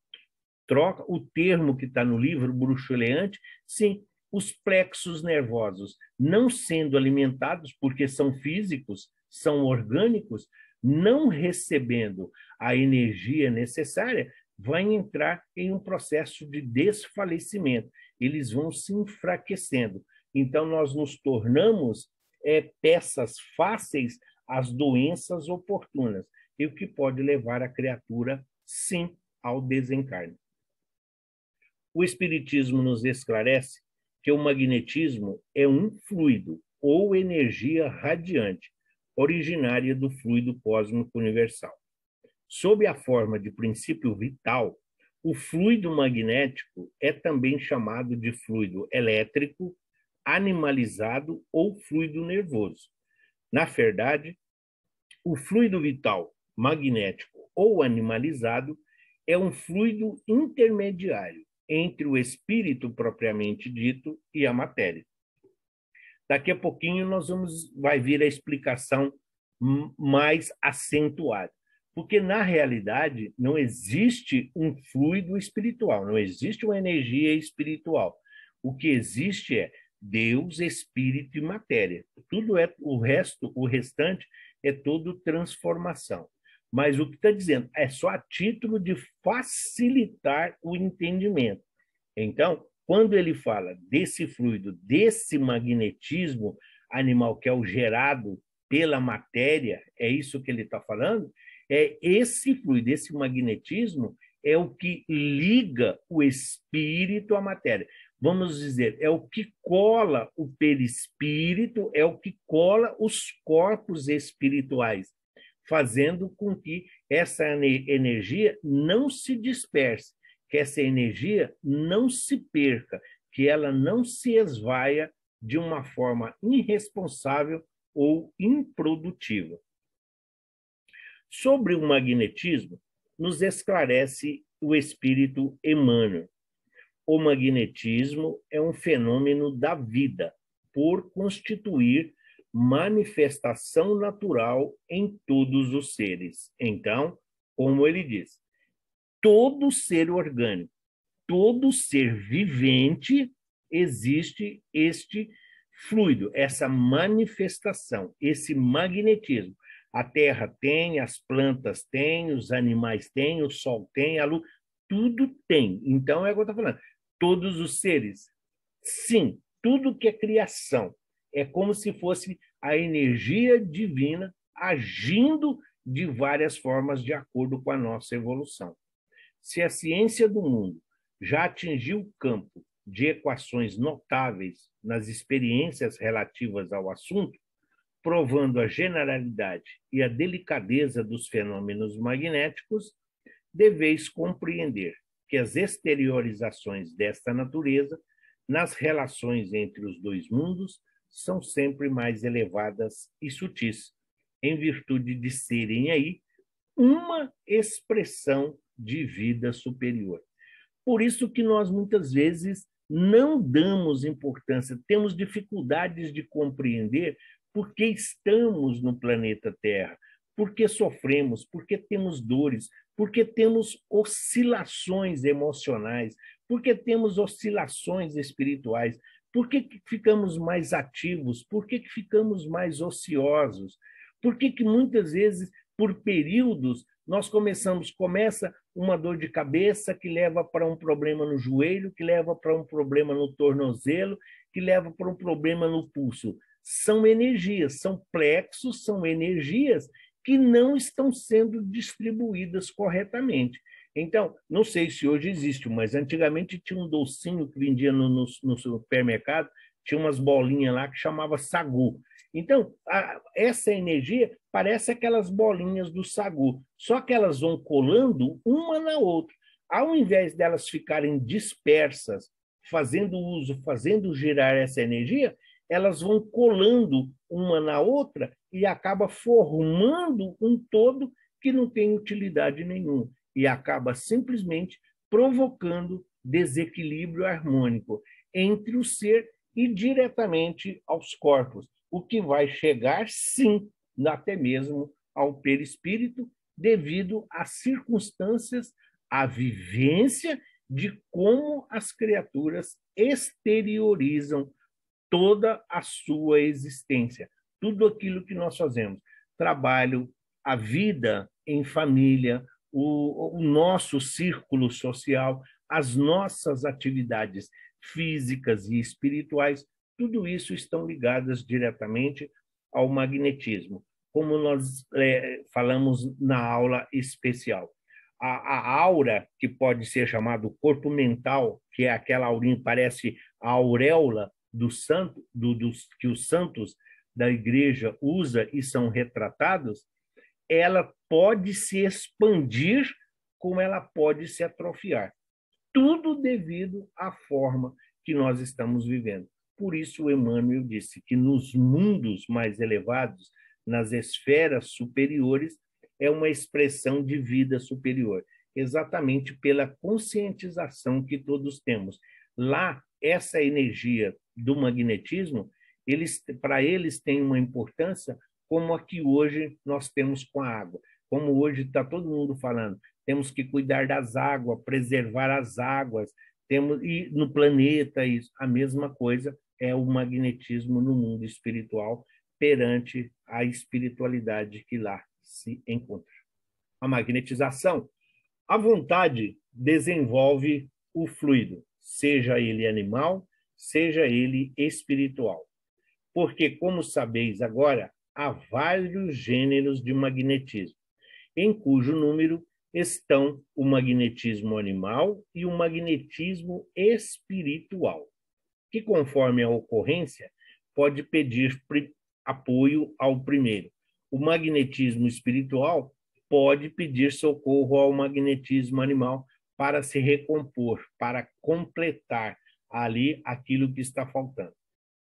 troca o termo que está no livro, bruxuleante, sim, os plexos nervosos não sendo alimentados, porque são físicos, são orgânicos, não recebendo a energia necessária, vai entrar em um processo de desfalecimento. Eles vão se enfraquecendo. Então, nós nos tornamos peças fáceis às doenças oportunas, e o que pode levar a criatura, sim, ao desencarne. O Espiritismo nos esclarece que o magnetismo é um fluido ou energia radiante, originária do fluido cósmico universal. Sob a forma de princípio vital, o fluido magnético é também chamado de fluido elétrico, animalizado ou fluido nervoso. Na verdade, o fluido vital, magnético ou animalizado, é um fluido intermediário entre o espírito propriamente dito e a matéria. Daqui a pouquinho vai vir a explicação mais acentuada, porque na realidade não existe um fluido espiritual, não existe uma energia espiritual. O que existe é Deus, espírito e matéria. Tudo é o restante é tudo transformação. Mas o que está dizendo é só a título de facilitar o entendimento. Então, quando ele fala desse fluido, desse magnetismo animal que é o gerado pela matéria, é isso que ele está falando, É esse fluido, esse magnetismo é o que liga o espírito à matéria. Vamos dizer, é o que cola o perispírito, é o que cola os corpos espirituais, fazendo com que essa energia não se disperse, que essa energia não se perca, que ela não se esvaia de uma forma irresponsável ou improdutiva. Sobre o magnetismo, nos esclarece o espírito Emmanuel. O magnetismo é um fenômeno da vida, por constituir manifestação natural em todos os seres. Então, como ele diz, todo ser orgânico, todo ser vivente, existe este fluido, essa manifestação, esse magnetismo. A terra tem, as plantas têm, os animais têm, o sol tem, a luz, tudo tem. Então, é o que eu estou falando. Todos os seres, sim, tudo que é criação, é como se fosse a energia divina agindo de várias formas de acordo com a nossa evolução. Se a ciência do mundo já atingiu o campo de equações notáveis nas experiências relativas ao assunto, provando a generalidade e a delicadeza dos fenômenos magnéticos, deveis compreender que as exteriorizações desta natureza, nas relações entre os dois mundos, são sempre mais elevadas e sutis, em virtude de serem aí uma expressão de vida superior. Por isso que nós, muitas vezes, não damos importância, temos dificuldades de compreender por que estamos no planeta Terra, por que sofremos, por que temos dores, por que temos oscilações emocionais, por que temos oscilações espirituais, por que ficamos mais ativos, por que ficamos mais ociosos, por que muitas vezes, por períodos, nós começa uma dor de cabeça que leva para um problema no joelho, que leva para um problema no tornozelo, que leva para um problema no pulso. São energias, são plexos, são energias que não estão sendo distribuídas corretamente. Então, não sei se hoje existe, mas antigamente tinha um docinho que vendia no supermercado, tinha umas bolinhas lá que chamava sagu. Então, essa energia parece aquelas bolinhas do sagu, só que elas vão colando uma na outra. Ao invés delas ficarem dispersas, fazendo girar essa energia, elas vão colando uma na outra e acaba formando um todo que não tem utilidade nenhuma e acaba simplesmente provocando desequilíbrio harmônico entre o ser e diretamente aos corpos, o que vai chegar, sim, até mesmo ao perispírito, devido às circunstâncias, à vivência de como as criaturas exteriorizam toda a sua existência, tudo aquilo que nós fazemos, trabalho, a vida em família, o nosso círculo social, as nossas atividades físicas e espirituais, tudo isso estão ligadas diretamente ao magnetismo, como nós falamos na aula especial. A aura, que pode ser chamado corpo mental, que é aquela aurinha que parece a auréola do santo, que os santos da igreja usam e são retratados, ela pode se expandir como ela pode se atrofiar. Tudo devido à forma que nós estamos vivendo. Por isso, o Emmanuel disse que nos mundos mais elevados, nas esferas superiores, é uma expressão de vida superior, exatamente pela conscientização que todos temos. Lá, essa energia do magnetismo, para eles tem uma importância como a que hoje nós temos com a água. Como hoje está todo mundo falando, temos que cuidar das águas, preservar as águas, e no planeta isso, a mesma coisa é o magnetismo no mundo espiritual perante a espiritualidade que lá se encontra. A magnetização, a vontade desenvolve o fluido, seja ele animal, seja ele espiritual. Porque, como sabeis agora, há vários gêneros de magnetismo. em cujo número estão o magnetismo animal e o magnetismo espiritual, que, conforme a ocorrência, pode pedir apoio ao primeiro. O magnetismo espiritual pode pedir socorro ao magnetismo animal para se recompor, para completar ali aquilo que está faltando.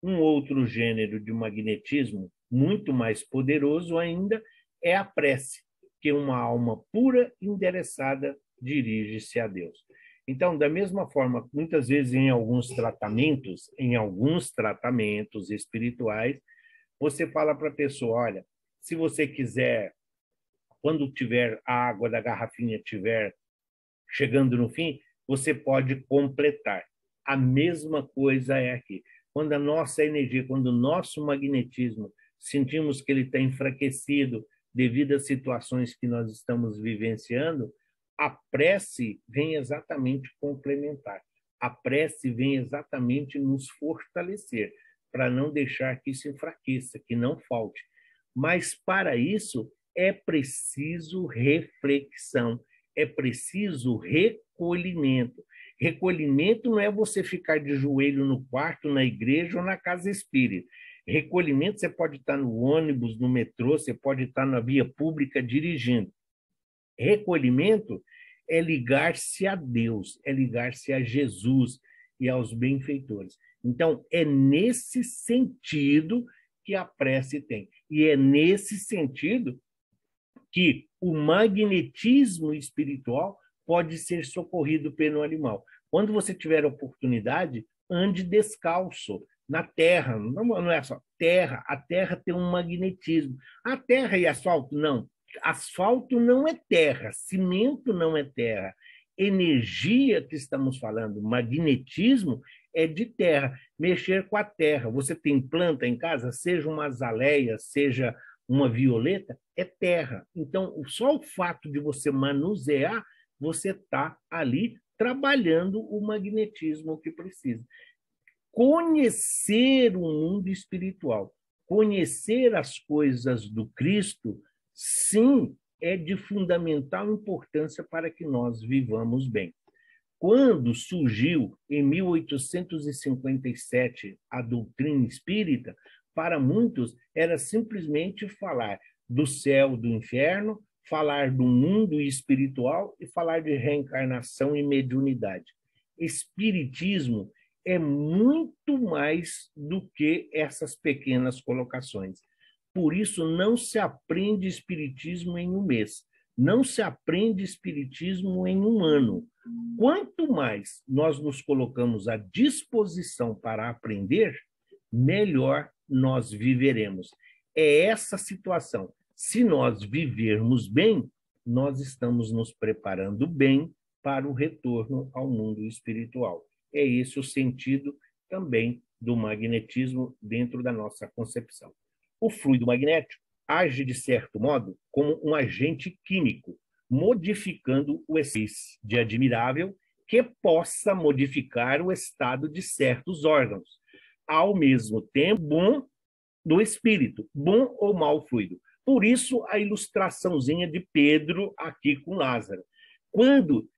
Um outro gênero de magnetismo, muito mais poderoso ainda, é a prece, que uma alma pura endereçada dirige-se a Deus. Então, da mesma forma, muitas vezes em alguns tratamentos espirituais, você fala para a pessoa, olha, se você quiser, quando tiver a água da garrafinha tiver chegando no fim, você pode completar. A mesma coisa é aqui. Quando a nossa energia, quando o nosso magnetismo, sentimos que ele está enfraquecido devido às situações que nós estamos vivenciando, a prece vem exatamente complementar. A prece vem exatamente nos fortalecer, para não deixar que isso enfraqueça, que não falte. Mas, para isso, é preciso reflexão, é preciso recolhimento. Recolhimento não é você ficar de joelho no quarto, na igreja ou na casa espírita. Recolhimento, você pode estar no ônibus, no metrô, você pode estar na via pública dirigindo. Recolhimento é ligar-se a Deus, é ligar-se a Jesus e aos benfeitores. Então, é nesse sentido que a prece tem. E é nesse sentido que o magnetismo espiritual pode ser socorrido pelo animal. Quando você tiver oportunidade, ande descalço na terra. Não é só terra. A terra tem um magnetismo. A terra e asfalto, não. Asfalto não é terra. Cimento não é terra. Energia que estamos falando, magnetismo, é de terra. Mexer com a terra. Você tem planta em casa, seja uma azaleia, seja uma violeta, é terra. Então, só o fato de você manusear, você está ali trabalhando o magnetismo que precisa. Conhecer o mundo espiritual, conhecer as coisas do Cristo, sim, é de fundamental importância para que nós vivamos bem. Quando surgiu, em 1857, a doutrina espírita, para muitos era simplesmente falar do céu, do inferno, falar do mundo espiritual e falar de reencarnação e mediunidade. Espiritismo é muito mais do que essas pequenas colocações. Por isso, não se aprende espiritismo em um mês, não se aprende espiritismo em um ano. Quanto mais nós nos colocamos à disposição para aprender, melhor nós viveremos. É essa situação. Se nós vivermos bem, nós estamos nos preparando bem para o retorno ao mundo espiritual. É esse o sentido também do magnetismo dentro da nossa concepção. O fluido magnético age, de certo modo, como um agente químico, modificando o essência de admirável que possa modificar o estado de certos órgãos, ao mesmo tempo bom do espírito, bom ou mau fluido. Por isso, a ilustraçãozinha de Pedro aqui com Lázaro. Quando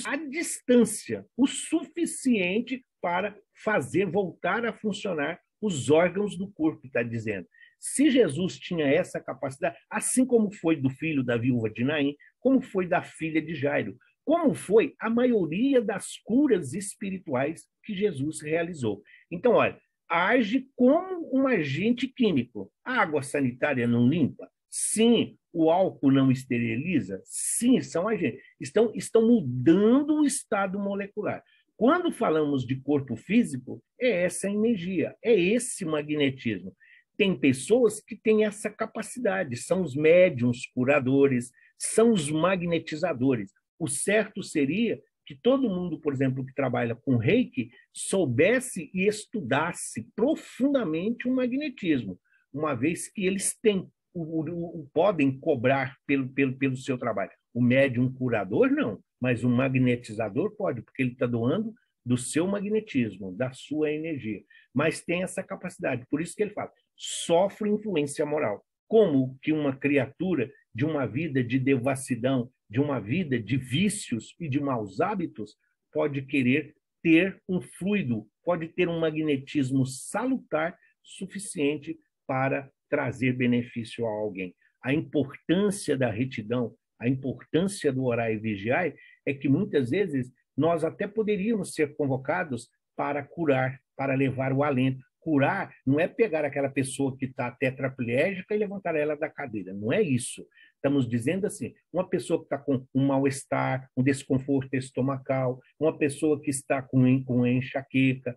a distância, o suficiente para fazer voltar a funcionar os órgãos do corpo, está dizendo. Se Jesus tinha essa capacidade, assim como foi do filho da viúva de Naim, como foi da filha de Jairo, como foi a maioria das curas espirituais que Jesus realizou. Então, olha, age como um agente químico. A água sanitária não limpa? Sim. O álcool não esteriliza? Sim, são agentes. Estão mudando o estado molecular. Quando falamos de corpo físico, é essa energia, é esse magnetismo. Tem pessoas que têm essa capacidade, são os médiums curadores, são os magnetizadores. O certo seria que todo mundo, por exemplo, que trabalha com Reiki, soubesse e estudasse profundamente o magnetismo, uma vez que eles podem cobrar pelo seu trabalho. O médium curador, não, mas o magnetizador pode, porque ele está doando do seu magnetismo, da sua energia. Mas tem essa capacidade, por isso que ele fala, sofre influência moral. Como que uma criatura de uma vida de devassidão, de uma vida de vícios e de maus hábitos, pode querer ter um fluido, pode ter um magnetismo salutar suficiente para trazer benefício a alguém. A importância da retidão, a importância do orar e vigiar é que muitas vezes nós até poderíamos ser convocados para curar, para levar o alento. Curar não é pegar aquela pessoa que está tetraplégica e levantar ela da cadeira, não é isso. Estamos dizendo assim, uma pessoa que está com um mal-estar, um desconforto estomacal, uma pessoa que está com enxaqueca,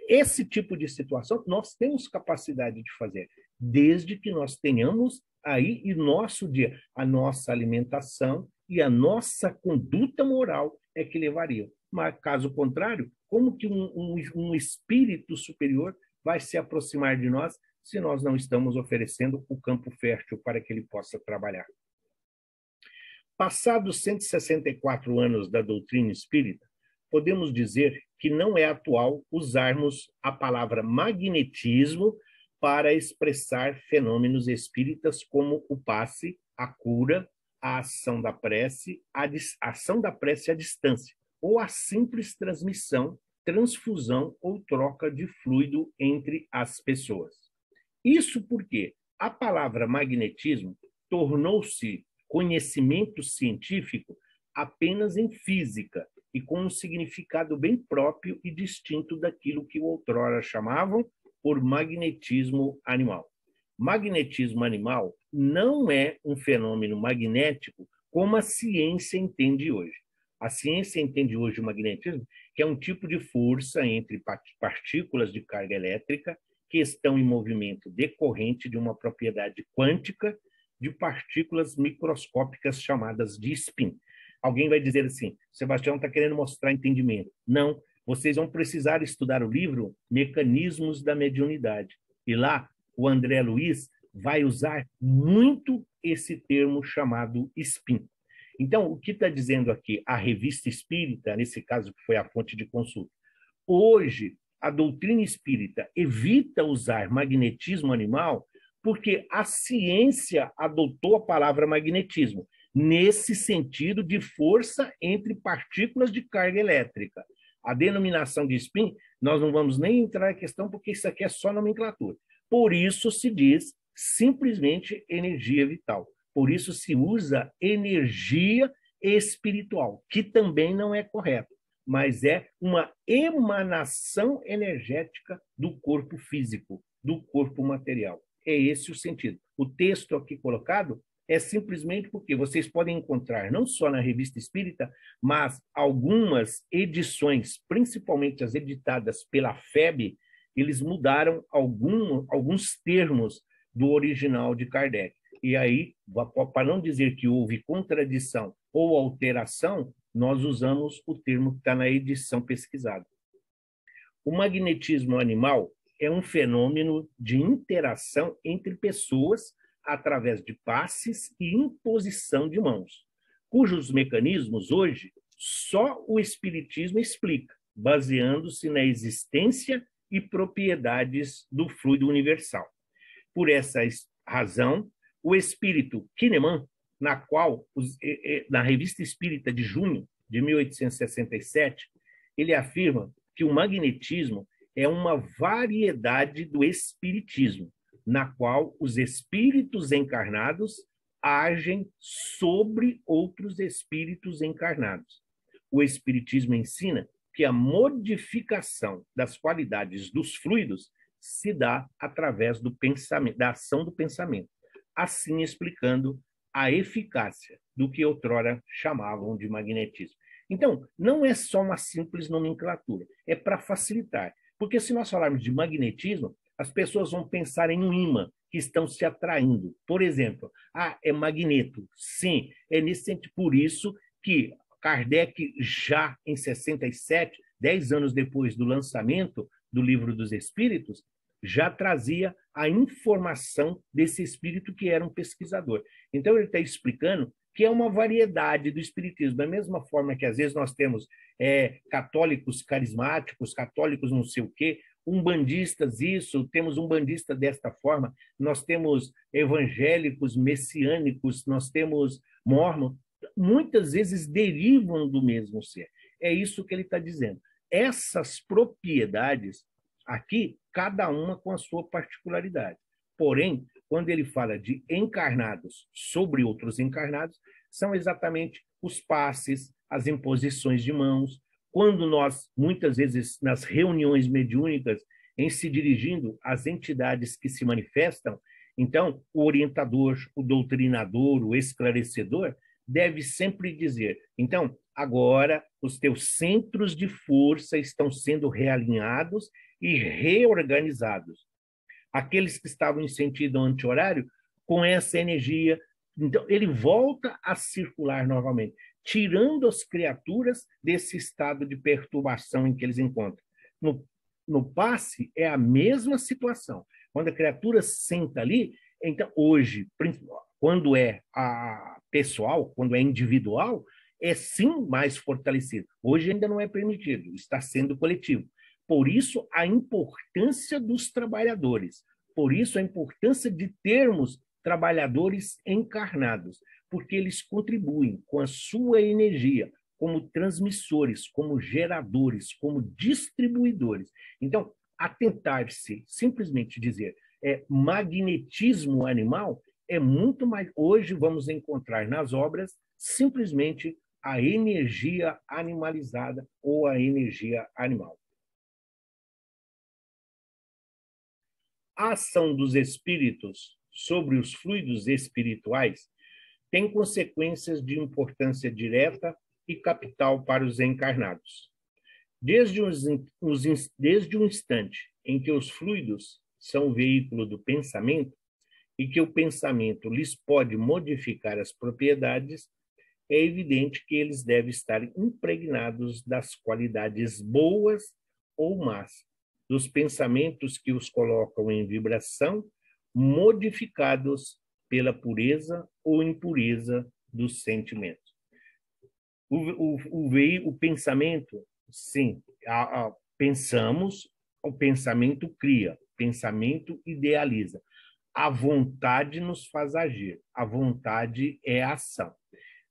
esse tipo de situação nós temos capacidade de fazer, desde que nós tenhamos aí em nosso dia a nossa alimentação e a nossa conduta moral é que levaria. Mas, caso contrário, como que um espírito superior vai se aproximar de nós se nós não estamos oferecendo o campo fértil para que ele possa trabalhar? Passados 164 anos da doutrina espírita, podemos dizer que não é atual usarmos a palavra magnetismo para expressar fenômenos espíritas como o passe, a cura, a ação da prece, a ação da prece à distância, ou a simples transmissão, transfusão ou troca de fluido entre as pessoas. Isso porque a palavra magnetismo tornou-se conhecimento científico apenas em física e com um significado bem próprio e distinto daquilo que outrora chamavam por magnetismo animal. Magnetismo animal não é um fenômeno magnético como a ciência entende hoje. A ciência entende hoje o magnetismo, que é um tipo de força entre partículas de carga elétrica que estão em movimento decorrente de uma propriedade quântica de partículas microscópicas chamadas de spin. Alguém vai dizer assim, Sebastião está querendo mostrar entendimento. Não, vocês vão precisar estudar o livro Mecanismos da Mediunidade. E lá, o André Luiz vai usar muito esse termo chamado spin. Então, o que está dizendo aqui a Revista Espírita, nesse caso que foi a fonte de consulta? Hoje, a doutrina espírita evita usar magnetismo animal porque a ciência adotou a palavra magnetismo, nesse sentido de força entre partículas de carga elétrica. A denominação de spin, nós não vamos nem entrar em questão, porque isso aqui é só nomenclatura. Por isso se diz simplesmente energia vital. Por isso se usa energia espiritual, que também não é correto, mas é uma emanação energética do corpo físico, do corpo material. É esse o sentido. O texto aqui colocado é simplesmente porque vocês podem encontrar, não só na Revista Espírita, mas algumas edições, principalmente as editadas pela FEB, eles mudaram alguns termos do original de Kardec. E aí, para não dizer que houve contradição ou alteração, nós usamos o termo que está na edição pesquisada. O magnetismo animal é um fenômeno de interação entre pessoas através de passes e imposição de mãos, cujos mecanismos hoje só o Espiritismo explica, baseando-se na existência e propriedades do fluido universal. Por essa razão, o espírito Kineman, na Revista Espírita de junho de 1867, ele afirma que o magnetismo é uma variedade do espiritismo, na qual os espíritos encarnados agem sobre outros espíritos encarnados. O espiritismo ensina que a modificação das qualidades dos fluidos se dá através do pensamento, da ação do pensamento, assim explicando a eficácia do que outrora chamavam de magnetismo. Então, não é só uma simples nomenclatura, é para facilitar. Porque se nós falarmos de magnetismo, as pessoas vão pensar em um ímã que estão se atraindo. Por exemplo, é magneto. Sim, é nesse sentido. Por isso que Kardec, já em 67, 10 anos depois do lançamento do Livro dos Espíritos, já trazia a informação desse espírito que era um pesquisador. Então, ele está explicando que é uma variedade do espiritismo, da mesma forma que às vezes nós temos católicos carismáticos, católicos não sei o quê, umbandistas isso, temos umbandista desta forma, nós temos evangélicos, messiânicos, nós temos mormon, muitas vezes derivam do mesmo ser. É isso que ele está dizendo. Essas propriedades, aqui, cada uma com a sua particularidade. Porém, quando ele fala de encarnados sobre outros encarnados, são exatamente os passes, as imposições de mãos. Quando nós, muitas vezes, nas reuniões mediúnicas, em se dirigindo às entidades que se manifestam, então, o orientador, o doutrinador, o esclarecedor, deve sempre dizer, então, agora os teus centros de força estão sendo realinhados e reorganizados. Aqueles que estavam em sentido anti-horário, com essa energia, então ele volta a circular novamente, tirando as criaturas desse estado de perturbação em que eles encontram. No passe é a mesma situação. Quando a criatura senta ali, então hoje, quando é pessoal, quando é individual, é sim mais fortalecido. Hoje ainda não é permitido, está sendo coletivo. Por isso, a importância dos trabalhadores. Por isso, a importância de termos trabalhadores encarnados, porque eles contribuem com a sua energia como transmissores, como geradores, como distribuidores. Então, atentar-se, simplesmente dizer, magnetismo animal, é muito mais... Hoje vamos encontrar nas obras simplesmente a energia animalizada ou a energia animal. A ação dos espíritos sobre os fluidos espirituais tem consequências de importância direta e capital para os encarnados. Desde o instante em que os fluidos são o veículo do pensamento e que o pensamento lhes pode modificar as propriedades, é evidente que eles devem estar impregnados das qualidades boas ou más, dos pensamentos que os colocam em vibração, modificados pela pureza ou impureza dos sentimentos. O pensamento, sim, pensamos, o pensamento cria, o pensamento idealiza. A vontade nos faz agir, a vontade é a ação.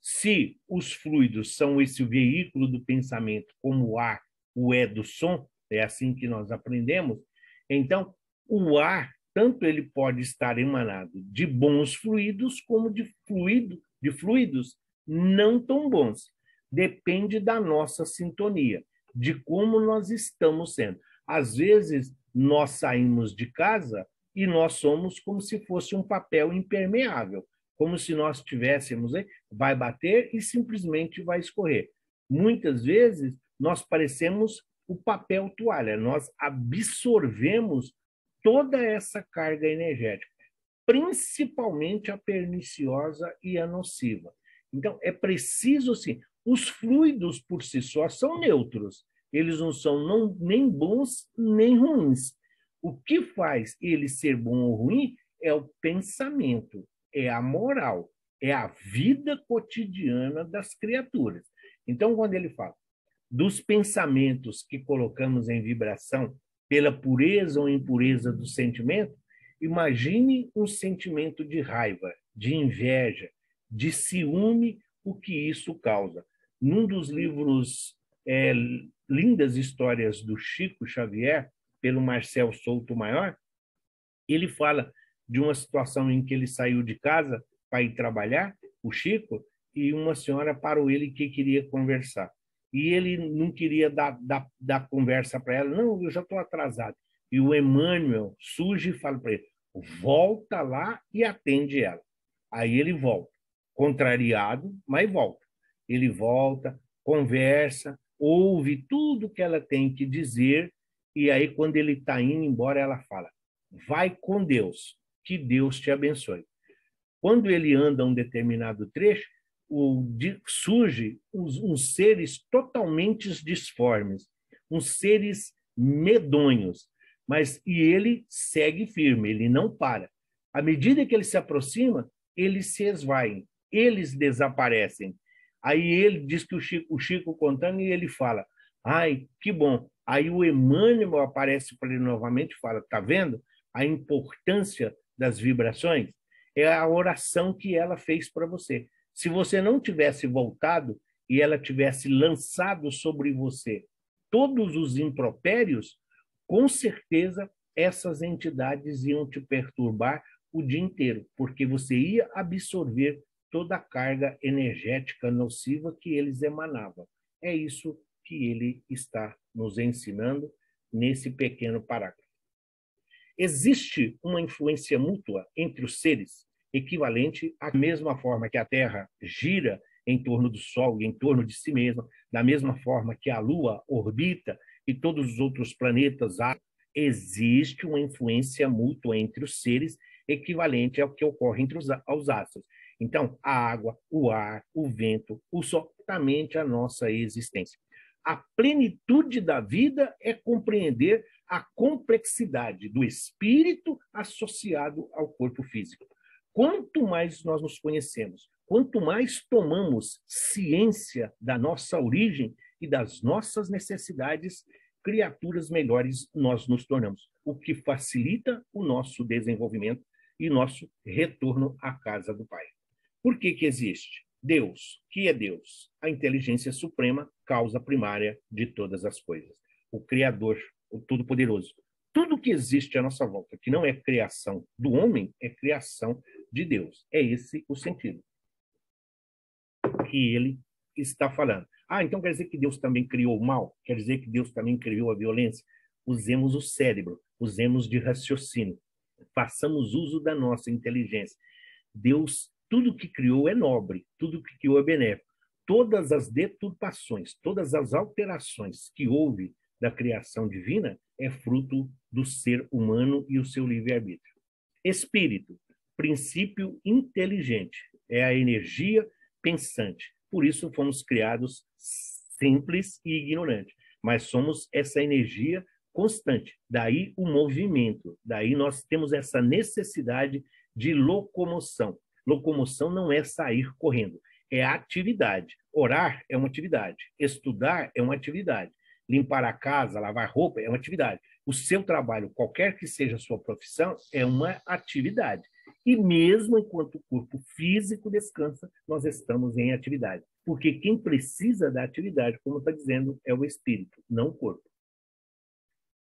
Se os fluidos são esse veículo do pensamento, como o ar, o é do som, é assim que nós aprendemos, então o ar, tanto ele pode estar emanado de bons fluidos, como de fluidos não tão bons. Depende da nossa sintonia, de como nós estamos sendo. Às vezes, nós saímos de casa e nós somos como se fosse um papel impermeável, como se nós tivéssemos, vai bater e simplesmente vai escorrer. Muitas vezes, nós parecemos o papel toalha, nós absorvemos toda essa carga energética, principalmente a perniciosa e a nociva. Então, é preciso, sim, os fluidos por si só são neutros, eles não são nem bons nem ruins. O que faz ele ser bom ou ruim é o pensamento, é a moral, é a vida cotidiana das criaturas. Então, quando ele fala dos pensamentos que colocamos em vibração pela pureza ou impureza do sentimento, imagine um sentimento de raiva, de inveja, de ciúme, o que isso causa. Num dos livros Lindas Histórias do Chico Xavier, pelo Marcel Souto Maior, ele fala de uma situação em que ele saiu de casa para ir trabalhar, o Chico, e uma senhora parou ele que queria conversar. E ele não queria dar conversa para ela. Não, eu já estou atrasado. E o Emmanuel surge e fala para ele, volta lá e atende ela. Aí ele volta, contrariado, mas volta. Ele volta, conversa, ouve tudo que ela tem que dizer, e aí, quando ele está indo embora, ela fala, vai com Deus, que Deus te abençoe. Quando ele anda um determinado trecho, surge uns seres totalmente disformes, uns seres medonhos, e ele segue firme, ele não para. À medida que ele se aproxima, eles se esvaem, eles desaparecem. Aí ele diz que o Chico contando, e ele fala, ai, que bom, Aí o Emmanuel aparece para ele novamente e fala, está vendo a importância das vibrações? É a oração que ela fez para você. Se você não tivesse voltado e ela tivesse lançado sobre você todos os impropérios, com certeza essas entidades iam te perturbar o dia inteiro, porque você ia absorver toda a carga energética nociva que eles emanavam. É isso que ele está nos ensinando nesse pequeno parágrafo. Existe uma influência mútua entre os seres, equivalente à mesma forma que a Terra gira em torno do Sol e em torno de si mesma, da mesma forma que a Lua orbita e todos os outros planetas, existe uma influência mútua entre os seres, equivalente ao que ocorre entre os astros. Então, a água, o ar, o vento, o sol, exatamente a nossa existência. A plenitude da vida é compreender a complexidade do espírito associado ao corpo físico. Quanto mais nós nos conhecemos, quanto mais tomamos ciência da nossa origem e das nossas necessidades, criaturas melhores nós nos tornamos, o que facilita o nosso desenvolvimento e nosso retorno à casa do Pai. Por que existe? Deus, que é Deus? A inteligência suprema, causa primária de todas as coisas. O Criador, o Todo-Poderoso. Tudo que existe à nossa volta, que não é criação do homem, é criação de Deus. É esse o sentido que ele está falando. Então quer dizer que Deus também criou o mal? Quer dizer que Deus também criou a violência? Usemos o cérebro, usemos de raciocínio, façamos uso da nossa inteligência. Deus, tudo que criou é nobre, tudo que criou é benéfico. Todas as deturpações, todas as alterações que houve da criação divina é fruto do ser humano e o seu livre-arbítrio. Espírito, princípio inteligente, é a energia pensante. Por isso fomos criados simples e ignorantes, mas somos essa energia constante. Daí o movimento, daí nós temos essa necessidade de locomoção. Locomoção não é sair correndo, é atividade. Orar é uma atividade, estudar é uma atividade, limpar a casa, lavar roupa é uma atividade. O seu trabalho, qualquer que seja a sua profissão, é uma atividade. E mesmo enquanto o corpo físico descansa, nós estamos em atividade. Porque quem precisa da atividade, como está dizendo, é o espírito, não o corpo.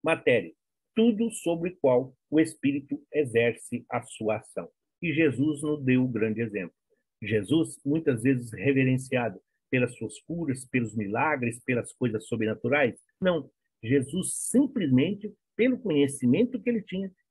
Matéria, tudo sobre o qual o espírito exerce a sua ação. E Jesus nos deu o grande exemplo. Jesus, muitas vezes reverenciado pelas suas curas, pelos milagres, pelas coisas sobrenaturais. Não, Jesus simplesmente, pelo conhecimento que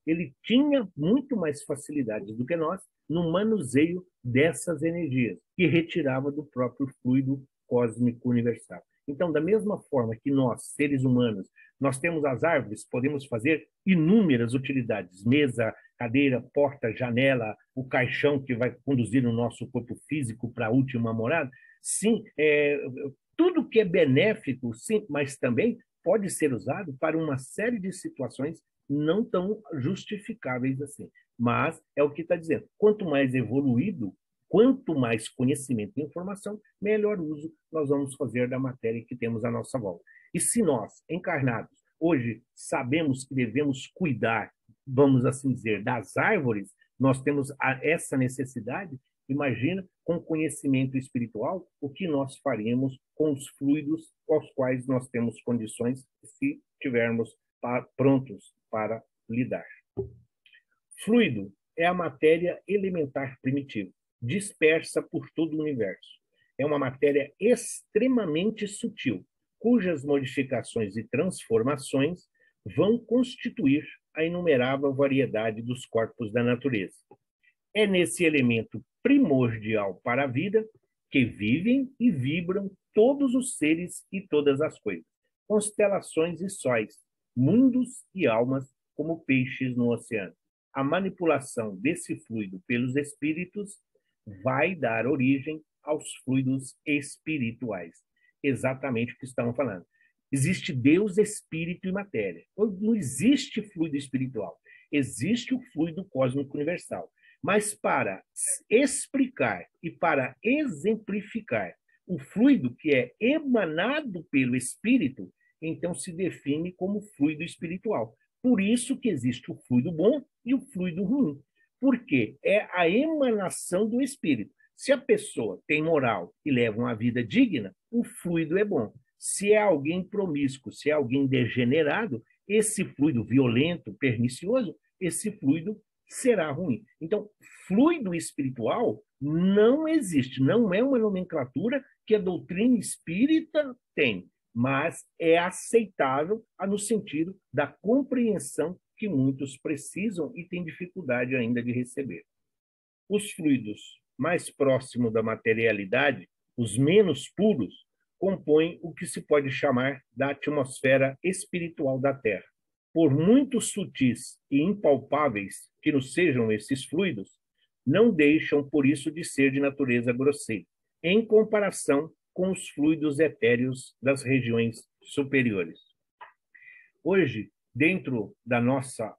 ele tinha muito mais facilidade do que nós no manuseio dessas energias, que retirava do próprio fluido cósmico universal. Então, da mesma forma que nós, seres humanos, nós temos as árvores, podemos fazer inúmeras utilidades, mesa, cadeira, porta, janela, o caixão que vai conduzir o nosso corpo físico para a última morada. Sim, tudo que é benéfico, sim, mas também pode ser usado para uma série de situações não tão justificáveis assim. Mas é o que está dizendo. Quanto mais evoluído, quanto mais conhecimento e informação, melhor uso nós vamos fazer da matéria que temos à nossa volta. E se nós, encarnados, hoje sabemos que devemos cuidar, vamos assim dizer, das árvores, nós temos essa necessidade, imagina, com conhecimento espiritual, o que nós faremos com os fluidos aos quais nós temos condições, se tivermos prontos para lidar. Fluido é a matéria elementar primitiva, dispersa por todo o universo. É uma matéria extremamente sutil, cujas modificações e transformações vão constituir a inumerável variedade dos corpos da natureza. É nesse elemento primordial para a vida que vivem e vibram todos os seres e todas as coisas, constelações e sóis, mundos e almas, como peixes no oceano. A manipulação desse fluido pelos espíritos vai dar origem aos fluidos espirituais. Exatamente o que estamos falando. Existe Deus, espírito e matéria. Não existe fluido espiritual. Existe o fluido cósmico universal. Mas para explicar e para exemplificar o fluido que é emanado pelo espírito, então se define como fluido espiritual. Por isso que existe o fluido bom e o fluido ruim. Por quê? É a emanação do espírito. Se a pessoa tem moral e leva uma vida digna, o fluido é bom. Se é alguém promíscuo, se é alguém degenerado, esse fluido violento, pernicioso, esse fluido será ruim. Então, fluido espiritual não existe, não é uma nomenclatura que a doutrina espírita tem, mas é aceitável no sentido da compreensão que muitos precisam e têm dificuldade ainda de receber. Os fluidos mais próximos da materialidade, os menos puros, compõem o que se pode chamar da atmosfera espiritual da Terra. Por muito sutis e impalpáveis que nos sejam esses fluidos, não deixam, por isso, de ser de natureza grosseira, em comparação com os fluidos etéreos das regiões superiores. Hoje, dentro da nossa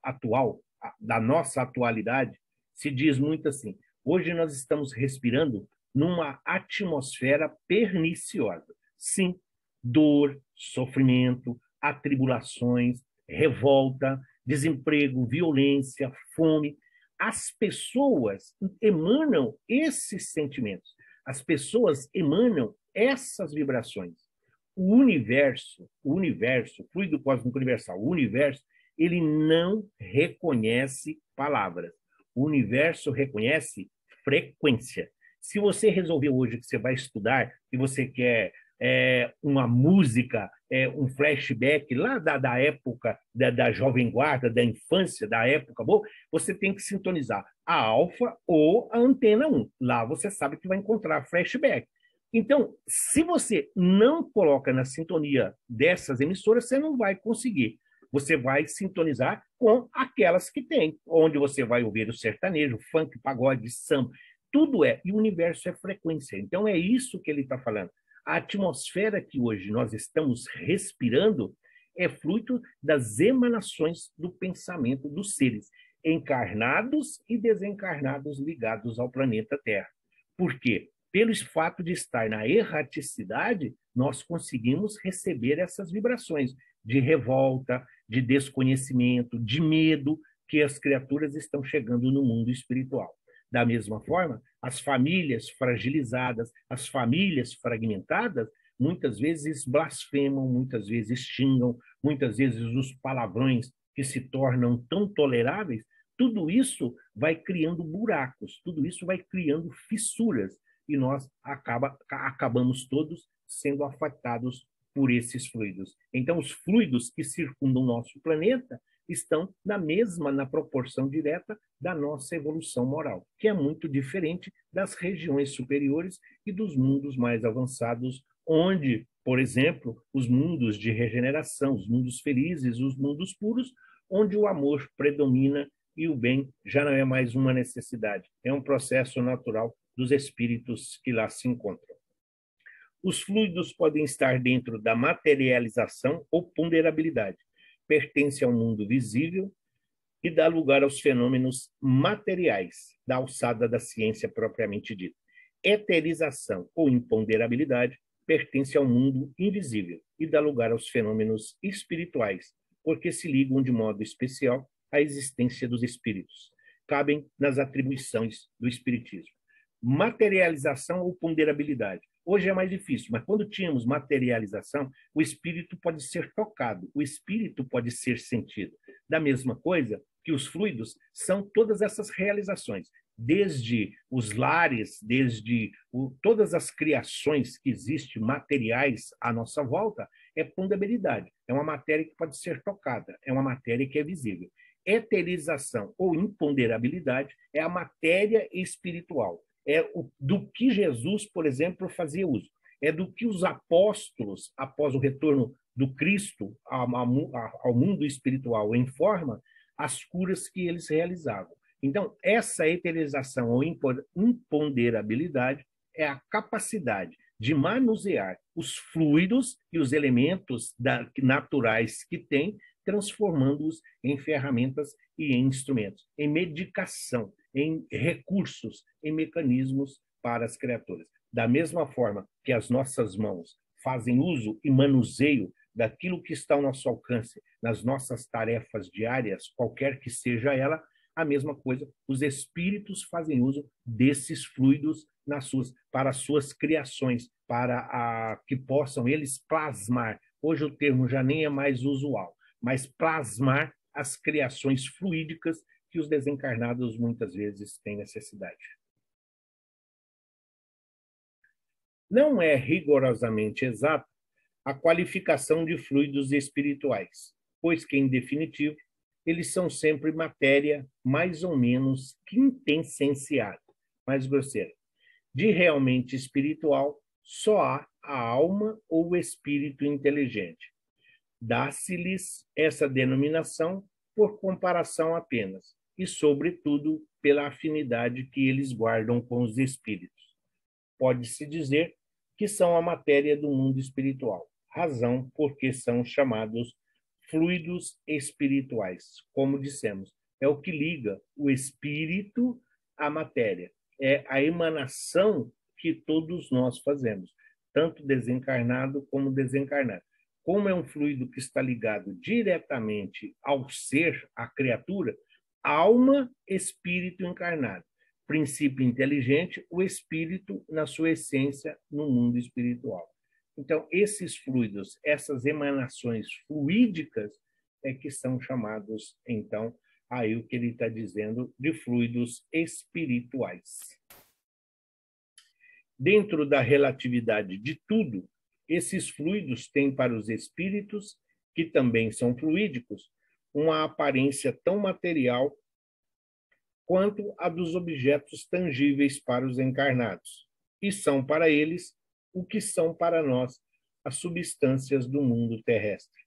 atualidade, se diz muito assim: hoje nós estamos respirando numa atmosfera perniciosa. Sim, dor, sofrimento, atribulações, revolta, desemprego, violência, fome. As pessoas emanam esses sentimentos, as pessoas emanam essas vibrações. O universo, fluido cósmico universal, o universo, ele não reconhece palavras. O universo reconhece frequência. Se você resolveu hoje que você vai estudar e você quer uma música, um flashback lá da época da Jovem Guarda, da infância, da época boa, você tem que sintonizar a alfa ou a antena 1. Lá você sabe que vai encontrar flashback. Então, se você não coloca na sintonia dessas emissoras, você não vai conseguir. Você vai sintonizar com aquelas que tem, onde você vai ouvir o sertanejo, funk, pagode, samba, tudo é. E o universo é frequência. Então, é isso que ele está falando. A atmosfera que hoje nós estamos respirando é fruto das emanações do pensamento dos seres, encarnados e desencarnados ligados ao planeta Terra. Por quê? Pelo fato de estar na erraticidade, nós conseguimos receber essas vibrações de revolta, de desconhecimento, de medo que as criaturas estão chegando no mundo espiritual. Da mesma forma, as famílias fragilizadas, as famílias fragmentadas, muitas vezes blasfemam, muitas vezes xingam, muitas vezes os palavrões que se tornam tão toleráveis, tudo isso vai criando buracos, tudo isso vai criando fissuras, e nós acabamos todos sendo afetados por esses fluidos. Então, os fluidos que circundam o nosso planeta estão na proporção direta da nossa evolução moral, que é muito diferente das regiões superiores e dos mundos mais avançados, onde, por exemplo, os mundos de regeneração, os mundos felizes, os mundos puros, onde o amor predomina e o bem já não é mais uma necessidade, é um processo natural dos espíritos que lá se encontram. Os fluidos podem estar dentro da materialização ou ponderabilidade. Pertence ao mundo visível e dá lugar aos fenômenos materiais, da alçada da ciência propriamente dita. Eterização ou imponderabilidade pertence ao mundo invisível e dá lugar aos fenômenos espirituais, porque se ligam de modo especial à existência dos espíritos. Cabem nas atribuições do espiritismo. Materialização ou ponderabilidade. Hoje é mais difícil, mas quando tínhamos materialização, o espírito pode ser tocado, o espírito pode ser sentido. Da mesma coisa que os fluidos são todas essas realizações, desde os lares, todas as criações que existem materiais à nossa volta, é ponderabilidade. É uma matéria que pode ser tocada, é uma matéria que é visível. Eterização ou imponderabilidade é a matéria espiritual. Do que Jesus, por exemplo, fazia uso. É do que os apóstolos, após o retorno do Cristo ao mundo espiritual em forma, as curas que eles realizavam. Então, essa eterização ou imponderabilidade é a capacidade de manusear os fluidos e os elementos naturais que tem, transformando-os em ferramentas e em instrumentos, em medicação, em recursos, em mecanismos para as criaturas. Da mesma forma que as nossas mãos fazem uso e manuseio daquilo que está ao nosso alcance, nas nossas tarefas diárias, qualquer que seja ela, a mesma coisa, os espíritos fazem uso desses fluidos para as suas criações, para que possam eles plasmar. Hoje o termo já nem é mais usual, mas plasmar as criações fluídicas que os desencarnados muitas vezes têm necessidade. Não é rigorosamente exato a qualificação de fluidos espirituais, pois que, em definitivo, eles são sempre matéria mais ou menos quintessenciada, mais grosseira. De realmente espiritual, só há a alma ou o espírito inteligente. Dá-se-lhes essa denominação por comparação apenas, e, sobretudo, pela afinidade que eles guardam com os espíritos. Pode-se dizer que são a matéria do mundo espiritual, razão porque são chamados fluidos espirituais. Como dissemos, é o que liga o espírito à matéria, é a emanação que todos nós fazemos, tanto desencarnado como desencarnado. Como é um fluido que está ligado diretamente ao ser, à criatura, alma, espírito encarnado. Princípio inteligente, o espírito na sua essência no mundo espiritual. Então, esses fluidos, essas emanações fluídicas é que são chamados, então, aí o que ele está dizendo de fluidos espirituais. Dentro da relatividade de tudo, esses fluidos têm para os espíritos, que também são fluídicos, uma aparência tão material quanto a dos objetos tangíveis para os encarnados, e são para eles o que são para nós as substâncias do mundo terrestre.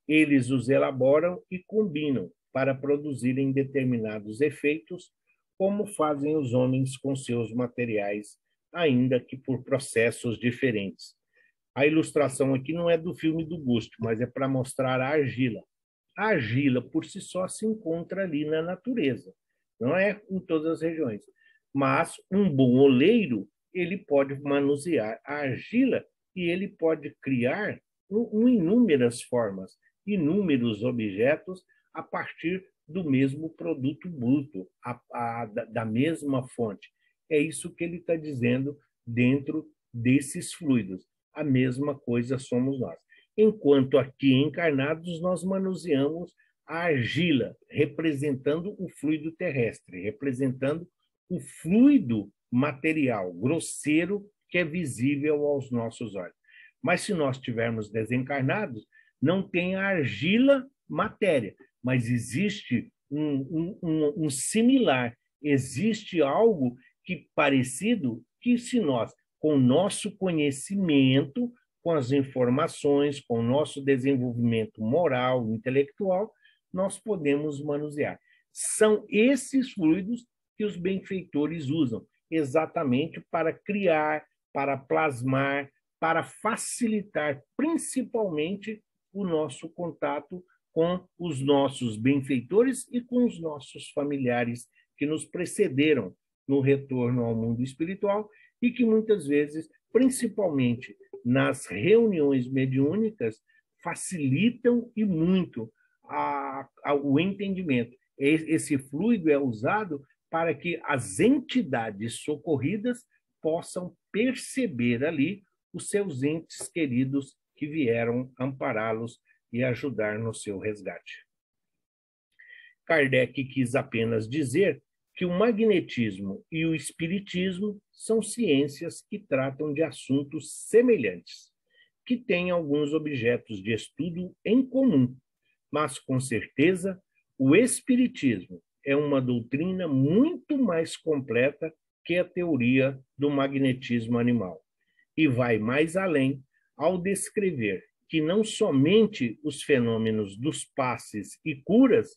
Eles os elaboram e combinam para produzirem determinados efeitos, como fazem os homens com seus materiais, ainda que por processos diferentes. A ilustração aqui não é do filme do Gusto, mas é para mostrar a argila. A argila, por si só, se encontra ali na natureza. Não é em todas as regiões. Mas um bom oleiro, ele pode manusear a argila e ele pode criar inúmeras formas, inúmeros objetos a partir do mesmo produto bruto, da mesma fonte. É isso que ele está dizendo dentro desses fluidos. A mesma coisa somos nós. Enquanto aqui encarnados, nós manuseamos a argila, representando o fluido terrestre, representando o fluido material, grosseiro, que é visível aos nossos olhos. Mas se nós estivermos desencarnados, não tem a argila matéria, mas existe um similar, existe algo que parecido que se nós, com o nosso conhecimento, com as informações, com o nosso desenvolvimento moral, intelectual, nós podemos manusear. São esses fluidos que os benfeitores usam, exatamente para criar, para plasmar, para facilitar, principalmente, o nosso contato com os nossos benfeitores e com os nossos familiares que nos precederam no retorno ao mundo espiritual e que muitas vezes, principalmente nas reuniões mediúnicas, facilitam e muito o entendimento. Esse fluido é usado para que as entidades socorridas possam perceber ali os seus entes queridos que vieram ampará-los e ajudar no seu resgate. Kardec quis apenas dizer que o magnetismo e o espiritismo são ciências que tratam de assuntos semelhantes, que têm alguns objetos de estudo em comum, mas, com certeza, o espiritismo é uma doutrina muito mais completa que a teoria do magnetismo animal, e vai mais além ao descrever que não somente os fenômenos dos passes e curas,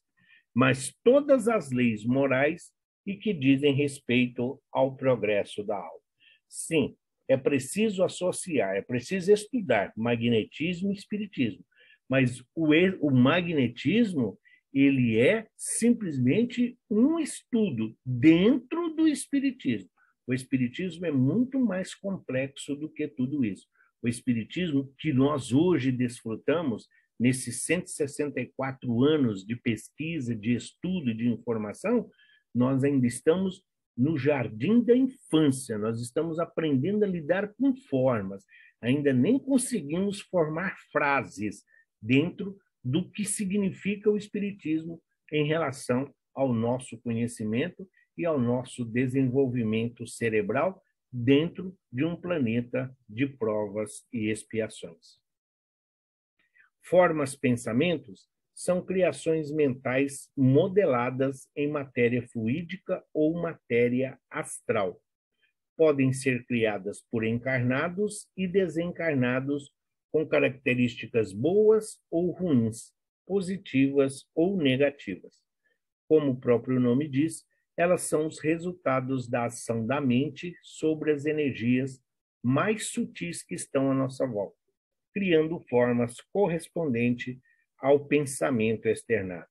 mas todas as leis morais e que dizem respeito ao progresso da alma. Sim, é preciso associar, é preciso estudar magnetismo e espiritismo, mas o magnetismo, ele é simplesmente um estudo dentro do espiritismo. O espiritismo é muito mais complexo do que tudo isso. o Espiritismo, que nós hoje desfrutamos nesses 164 anos de pesquisa, de estudo, de informação, nós ainda estamos no jardim da infância, nós estamos aprendendo a lidar com formas, ainda nem conseguimos formar frases dentro do que significa o Espiritismo em relação ao nosso conhecimento e ao nosso desenvolvimento cerebral dentro de um planeta de provas e expiações. Formas, pensamentos são criações mentais modeladas em matéria fluídica ou matéria astral. Podem ser criadas por encarnados e desencarnados com características boas ou ruins, positivas ou negativas. Como o próprio nome diz, elas são os resultados da ação da mente sobre as energias mais sutis que estão à nossa volta, criando formas correspondentes ao pensamento externado.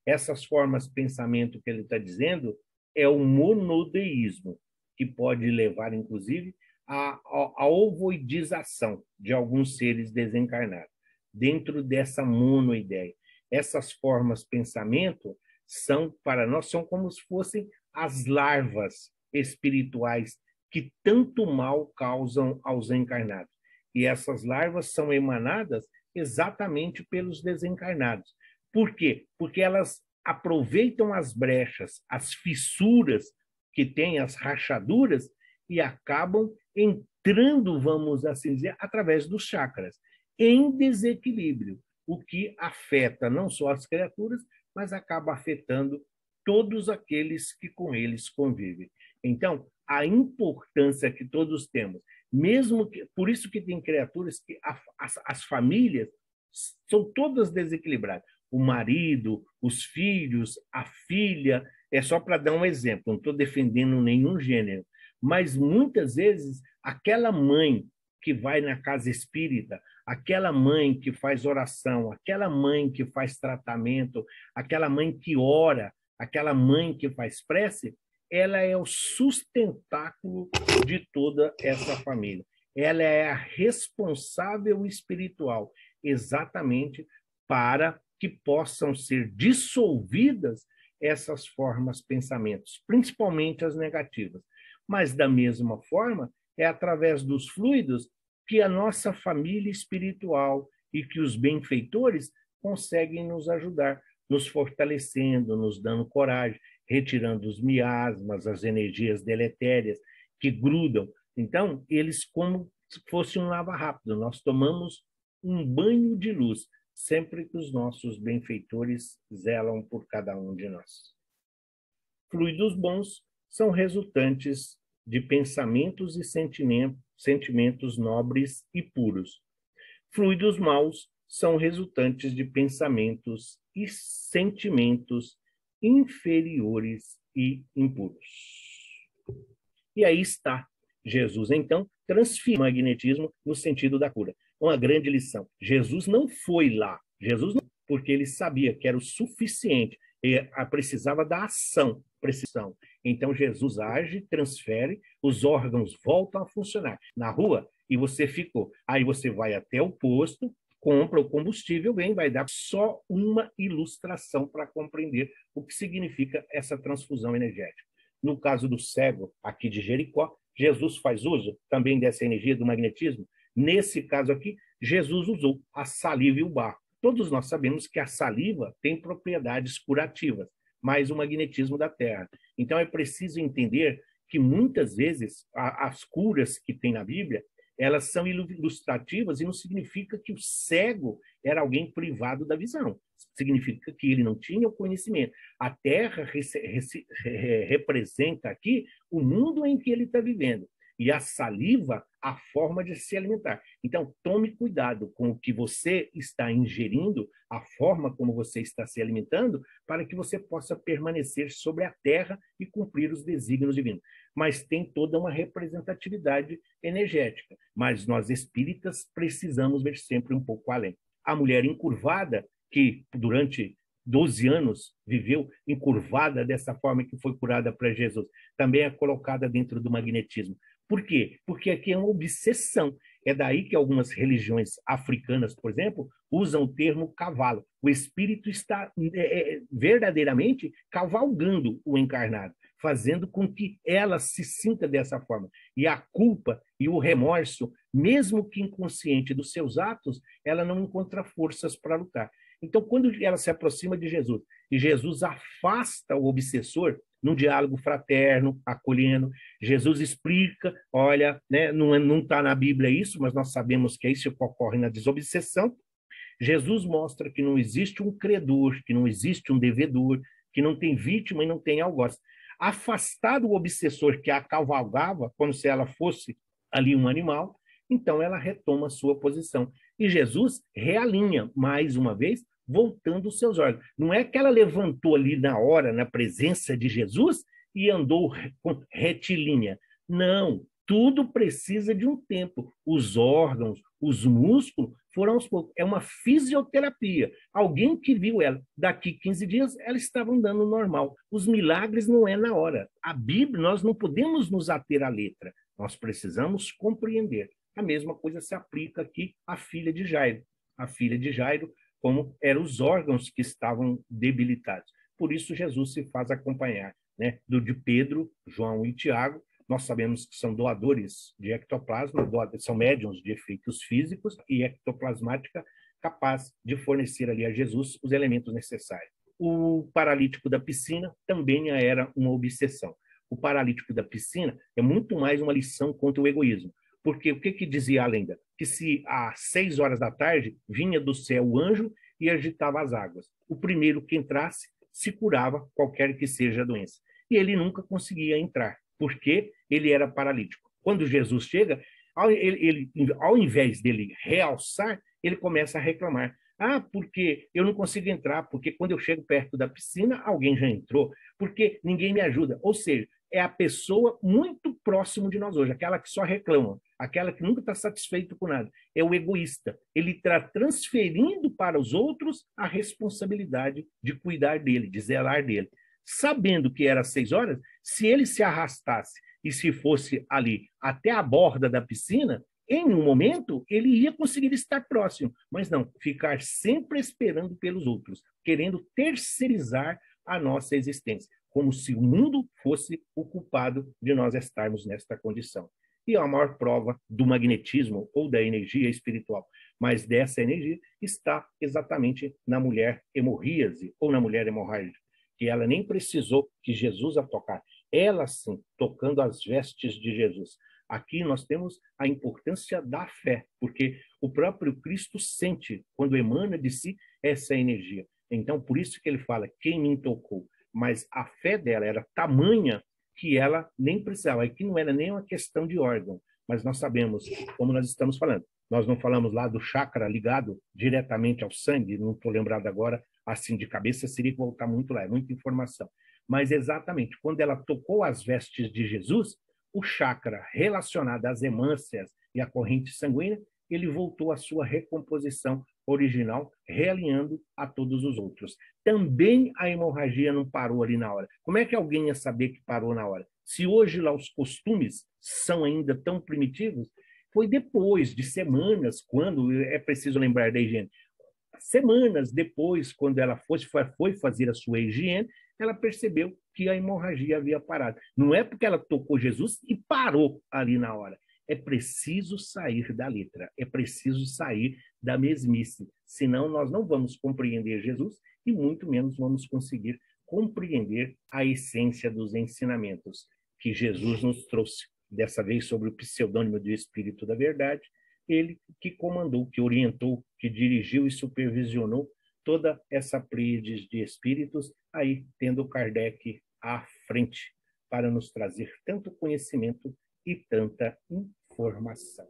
Essas formas de pensamento que ele está dizendo é o monodeísmo, que pode levar, inclusive, à ovoidização de alguns seres desencarnados, dentro dessa monoideia. Essas formas de pensamento são, para nós, são como se fossem as larvas espirituais que tanto mal causam aos encarnados. E essas larvas são emanadas exatamente pelos desencarnados. Por quê? Porque elas aproveitam as brechas, as fissuras que têm, as rachaduras, e acabam entrando, vamos assim dizer, através dos chakras, em desequilíbrio, o que afeta não só as criaturas, mas acaba afetando todos aqueles que com eles convivem. Então, a importância que todos temos, mesmo que, por isso que tem criaturas que as famílias são todas desequilibradas. O marido, os filhos, a filha, é só para dar um exemplo, não estou defendendo nenhum gênero, mas muitas vezes aquela mãe que vai na casa espírita, aquela mãe que faz oração, aquela mãe que faz tratamento, aquela mãe que ora, aquela mãe que faz prece, ela é o sustentáculo de toda essa família. Ela é a responsável espiritual, exatamente para que possam ser dissolvidas essas formas, pensamentos, principalmente as negativas. Mas, da mesma forma, é através dos fluidos que a nossa família espiritual e que os benfeitores conseguem nos ajudar, nos fortalecendo, nos dando coragem, retirando os miasmas, as energias deletérias que grudam. Então, eles, como se fosse um lava rápido, nós tomamos um banho de luz, sempre que os nossos benfeitores zelam por cada um de nós. Fluidos bons são resultantes de pensamentos e sentimentos nobres e puros. Fluidos maus são resultantes de pensamentos e sentimentos inferiores e impuros. E aí está Jesus, então, transfere o magnetismo no sentido da cura. Uma grande lição. Jesus não foi lá. Jesus não, porque ele sabia que era o suficiente. Ele precisava da ação, precisão. Então, Jesus age, transfere, os órgãos voltam a funcionar. Na rua, e você ficou. Aí você vai até o posto, compra o combustível, vem, vai dar só uma ilustração para compreender o que significa essa transfusão energética. No caso do cego aqui de Jericó, Jesus faz uso também dessa energia do magnetismo. Nesse caso aqui, Jesus usou a saliva e o barro. Todos nós sabemos que a saliva tem propriedades curativas, mais o magnetismo da Terra. Então é preciso entender que muitas vezes as curas que tem na Bíblia, elas são ilustrativas e não significa que o cego era alguém privado da visão. Significa que ele não tinha o conhecimento. A Terra representa aqui o mundo em que ele está vivendo. E a saliva, a forma de se alimentar. Então, tome cuidado com o que você está ingerindo, a forma como você está se alimentando, para que você possa permanecer sobre a terra e cumprir os desígnios divinos. Mas tem toda uma representatividade energética. Mas nós espíritas precisamos ver sempre um pouco além. A mulher encurvada, que durante 12 anos viveu encurvada dessa forma que foi curada para Jesus, também é colocada dentro do magnetismo. Por quê? Porque aqui é uma obsessão. É daí que algumas religiões africanas, por exemplo, usam o termo cavalo. O espírito está verdadeiramente cavalgando o encarnado, fazendo com que ela se sinta dessa forma. E a culpa e o remorso, mesmo que inconsciente dos seus atos, ela não encontra forças para lutar. Então, quando ela se aproxima de Jesus e Jesus afasta o obsessor num diálogo fraterno, acolhendo, Jesus explica, olha, né, não está na Bíblia isso, mas nós sabemos que é isso que ocorre na desobsessão. Jesus mostra que não existe um credor, que não existe um devedor, que não tem vítima e não tem algoz. Afastado o obsessor que a cavalgava, como se ela fosse ali um animal, então ela retoma a sua posição. E Jesus realinha, mais uma vez, voltando os seus olhos. Não é que ela levantou ali na hora, na presença de Jesus, e andou retilínea. Não, tudo precisa de um tempo. Os órgãos, os músculos foram aos poucos. É uma fisioterapia. Alguém que viu ela, daqui 15 dias, ela estava andando normal. Os milagres não é na hora. A Bíblia, nós não podemos nos ater à letra. Nós precisamos compreender. A mesma coisa se aplica aqui à filha de Jairo. A filha de Jairo, como eram os órgãos que estavam debilitados. Por isso, Jesus se faz acompanhar, né, de Pedro, João e Tiago. Nós sabemos que são doadores de ectoplasma, são médiums de efeitos físicos e ectoplasmática capaz de fornecer ali a Jesus os elementos necessários. O paralítico da piscina também era uma obsessão. O paralítico da piscina é muito mais uma lição contra o egoísmo. Porque o que dizia a lenda? Que se às 6 horas da tarde vinha do céu o anjo e agitava as águas. O primeiro que entrasse se curava, qualquer que seja a doença. E ele nunca conseguia entrar, porque ele era paralítico. Quando Jesus chega, ao invés dele realçar, ele começa a reclamar. Ah, porque eu não consigo entrar, porque quando eu chego perto da piscina, alguém já entrou, porque ninguém me ajuda. Ou seja, é a pessoa muito próximo de nós hoje, aquela que só reclama, aquela que nunca está satisfeito com nada. É o egoísta. Ele está transferindo para os outros a responsabilidade de cuidar dele, de zelar dele. Sabendo que era 6 horas, se ele se arrastasse e se fosse ali até a borda da piscina, em um momento ele ia conseguir estar próximo, mas não, ficar sempre esperando pelos outros, querendo terceirizar a nossa existência, como se o mundo fosse o culpado de nós estarmos nesta condição. E a maior prova do magnetismo ou da energia espiritual, mas dessa energia, está exatamente na mulher hemorríase ou na mulher hemorrágica, que ela nem precisou que Jesus a tocar. Ela, sim, tocando as vestes de Jesus. Aqui nós temos a importância da fé, porque o próprio Cristo sente, quando emana de si, essa energia. Então, por isso que ele fala, quem me tocou? Mas a fé dela era tamanha que ela nem precisava. Aqui não era nem uma questão de órgão, mas nós sabemos, como nós estamos falando. Nós não falamos lá do chakra ligado diretamente ao sangue, não estou lembrado agora, assim de cabeça, seria voltar muito lá, é muita informação. Mas exatamente, quando ela tocou as vestes de Jesus, o chakra relacionado às hemâncias e à corrente sanguínea, ele voltou à sua recomposição original, realinhando a todos os outros. Também a hemorragia não parou ali na hora. Como é que alguém ia saber que parou na hora? Se hoje lá os costumes são ainda tão primitivos, foi depois de semanas, quando é preciso lembrar da higiene, semanas depois, quando ela foi fazer a sua higiene, ela percebeu que a hemorragia havia parado. Não é porque ela tocou Jesus e parou ali na hora. É preciso sair da letra, é preciso sair da mesmice. Senão, nós não vamos compreender Jesus e muito menos vamos conseguir compreender a essência dos ensinamentos que Jesus nos trouxe. Dessa vez sobre o pseudônimo do Espírito da Verdade, ele que comandou, que orientou, que dirigiu e supervisionou toda essa pleiade de espíritos, aí tendo Kardec à frente para nos trazer tanto conhecimento e tanta informação.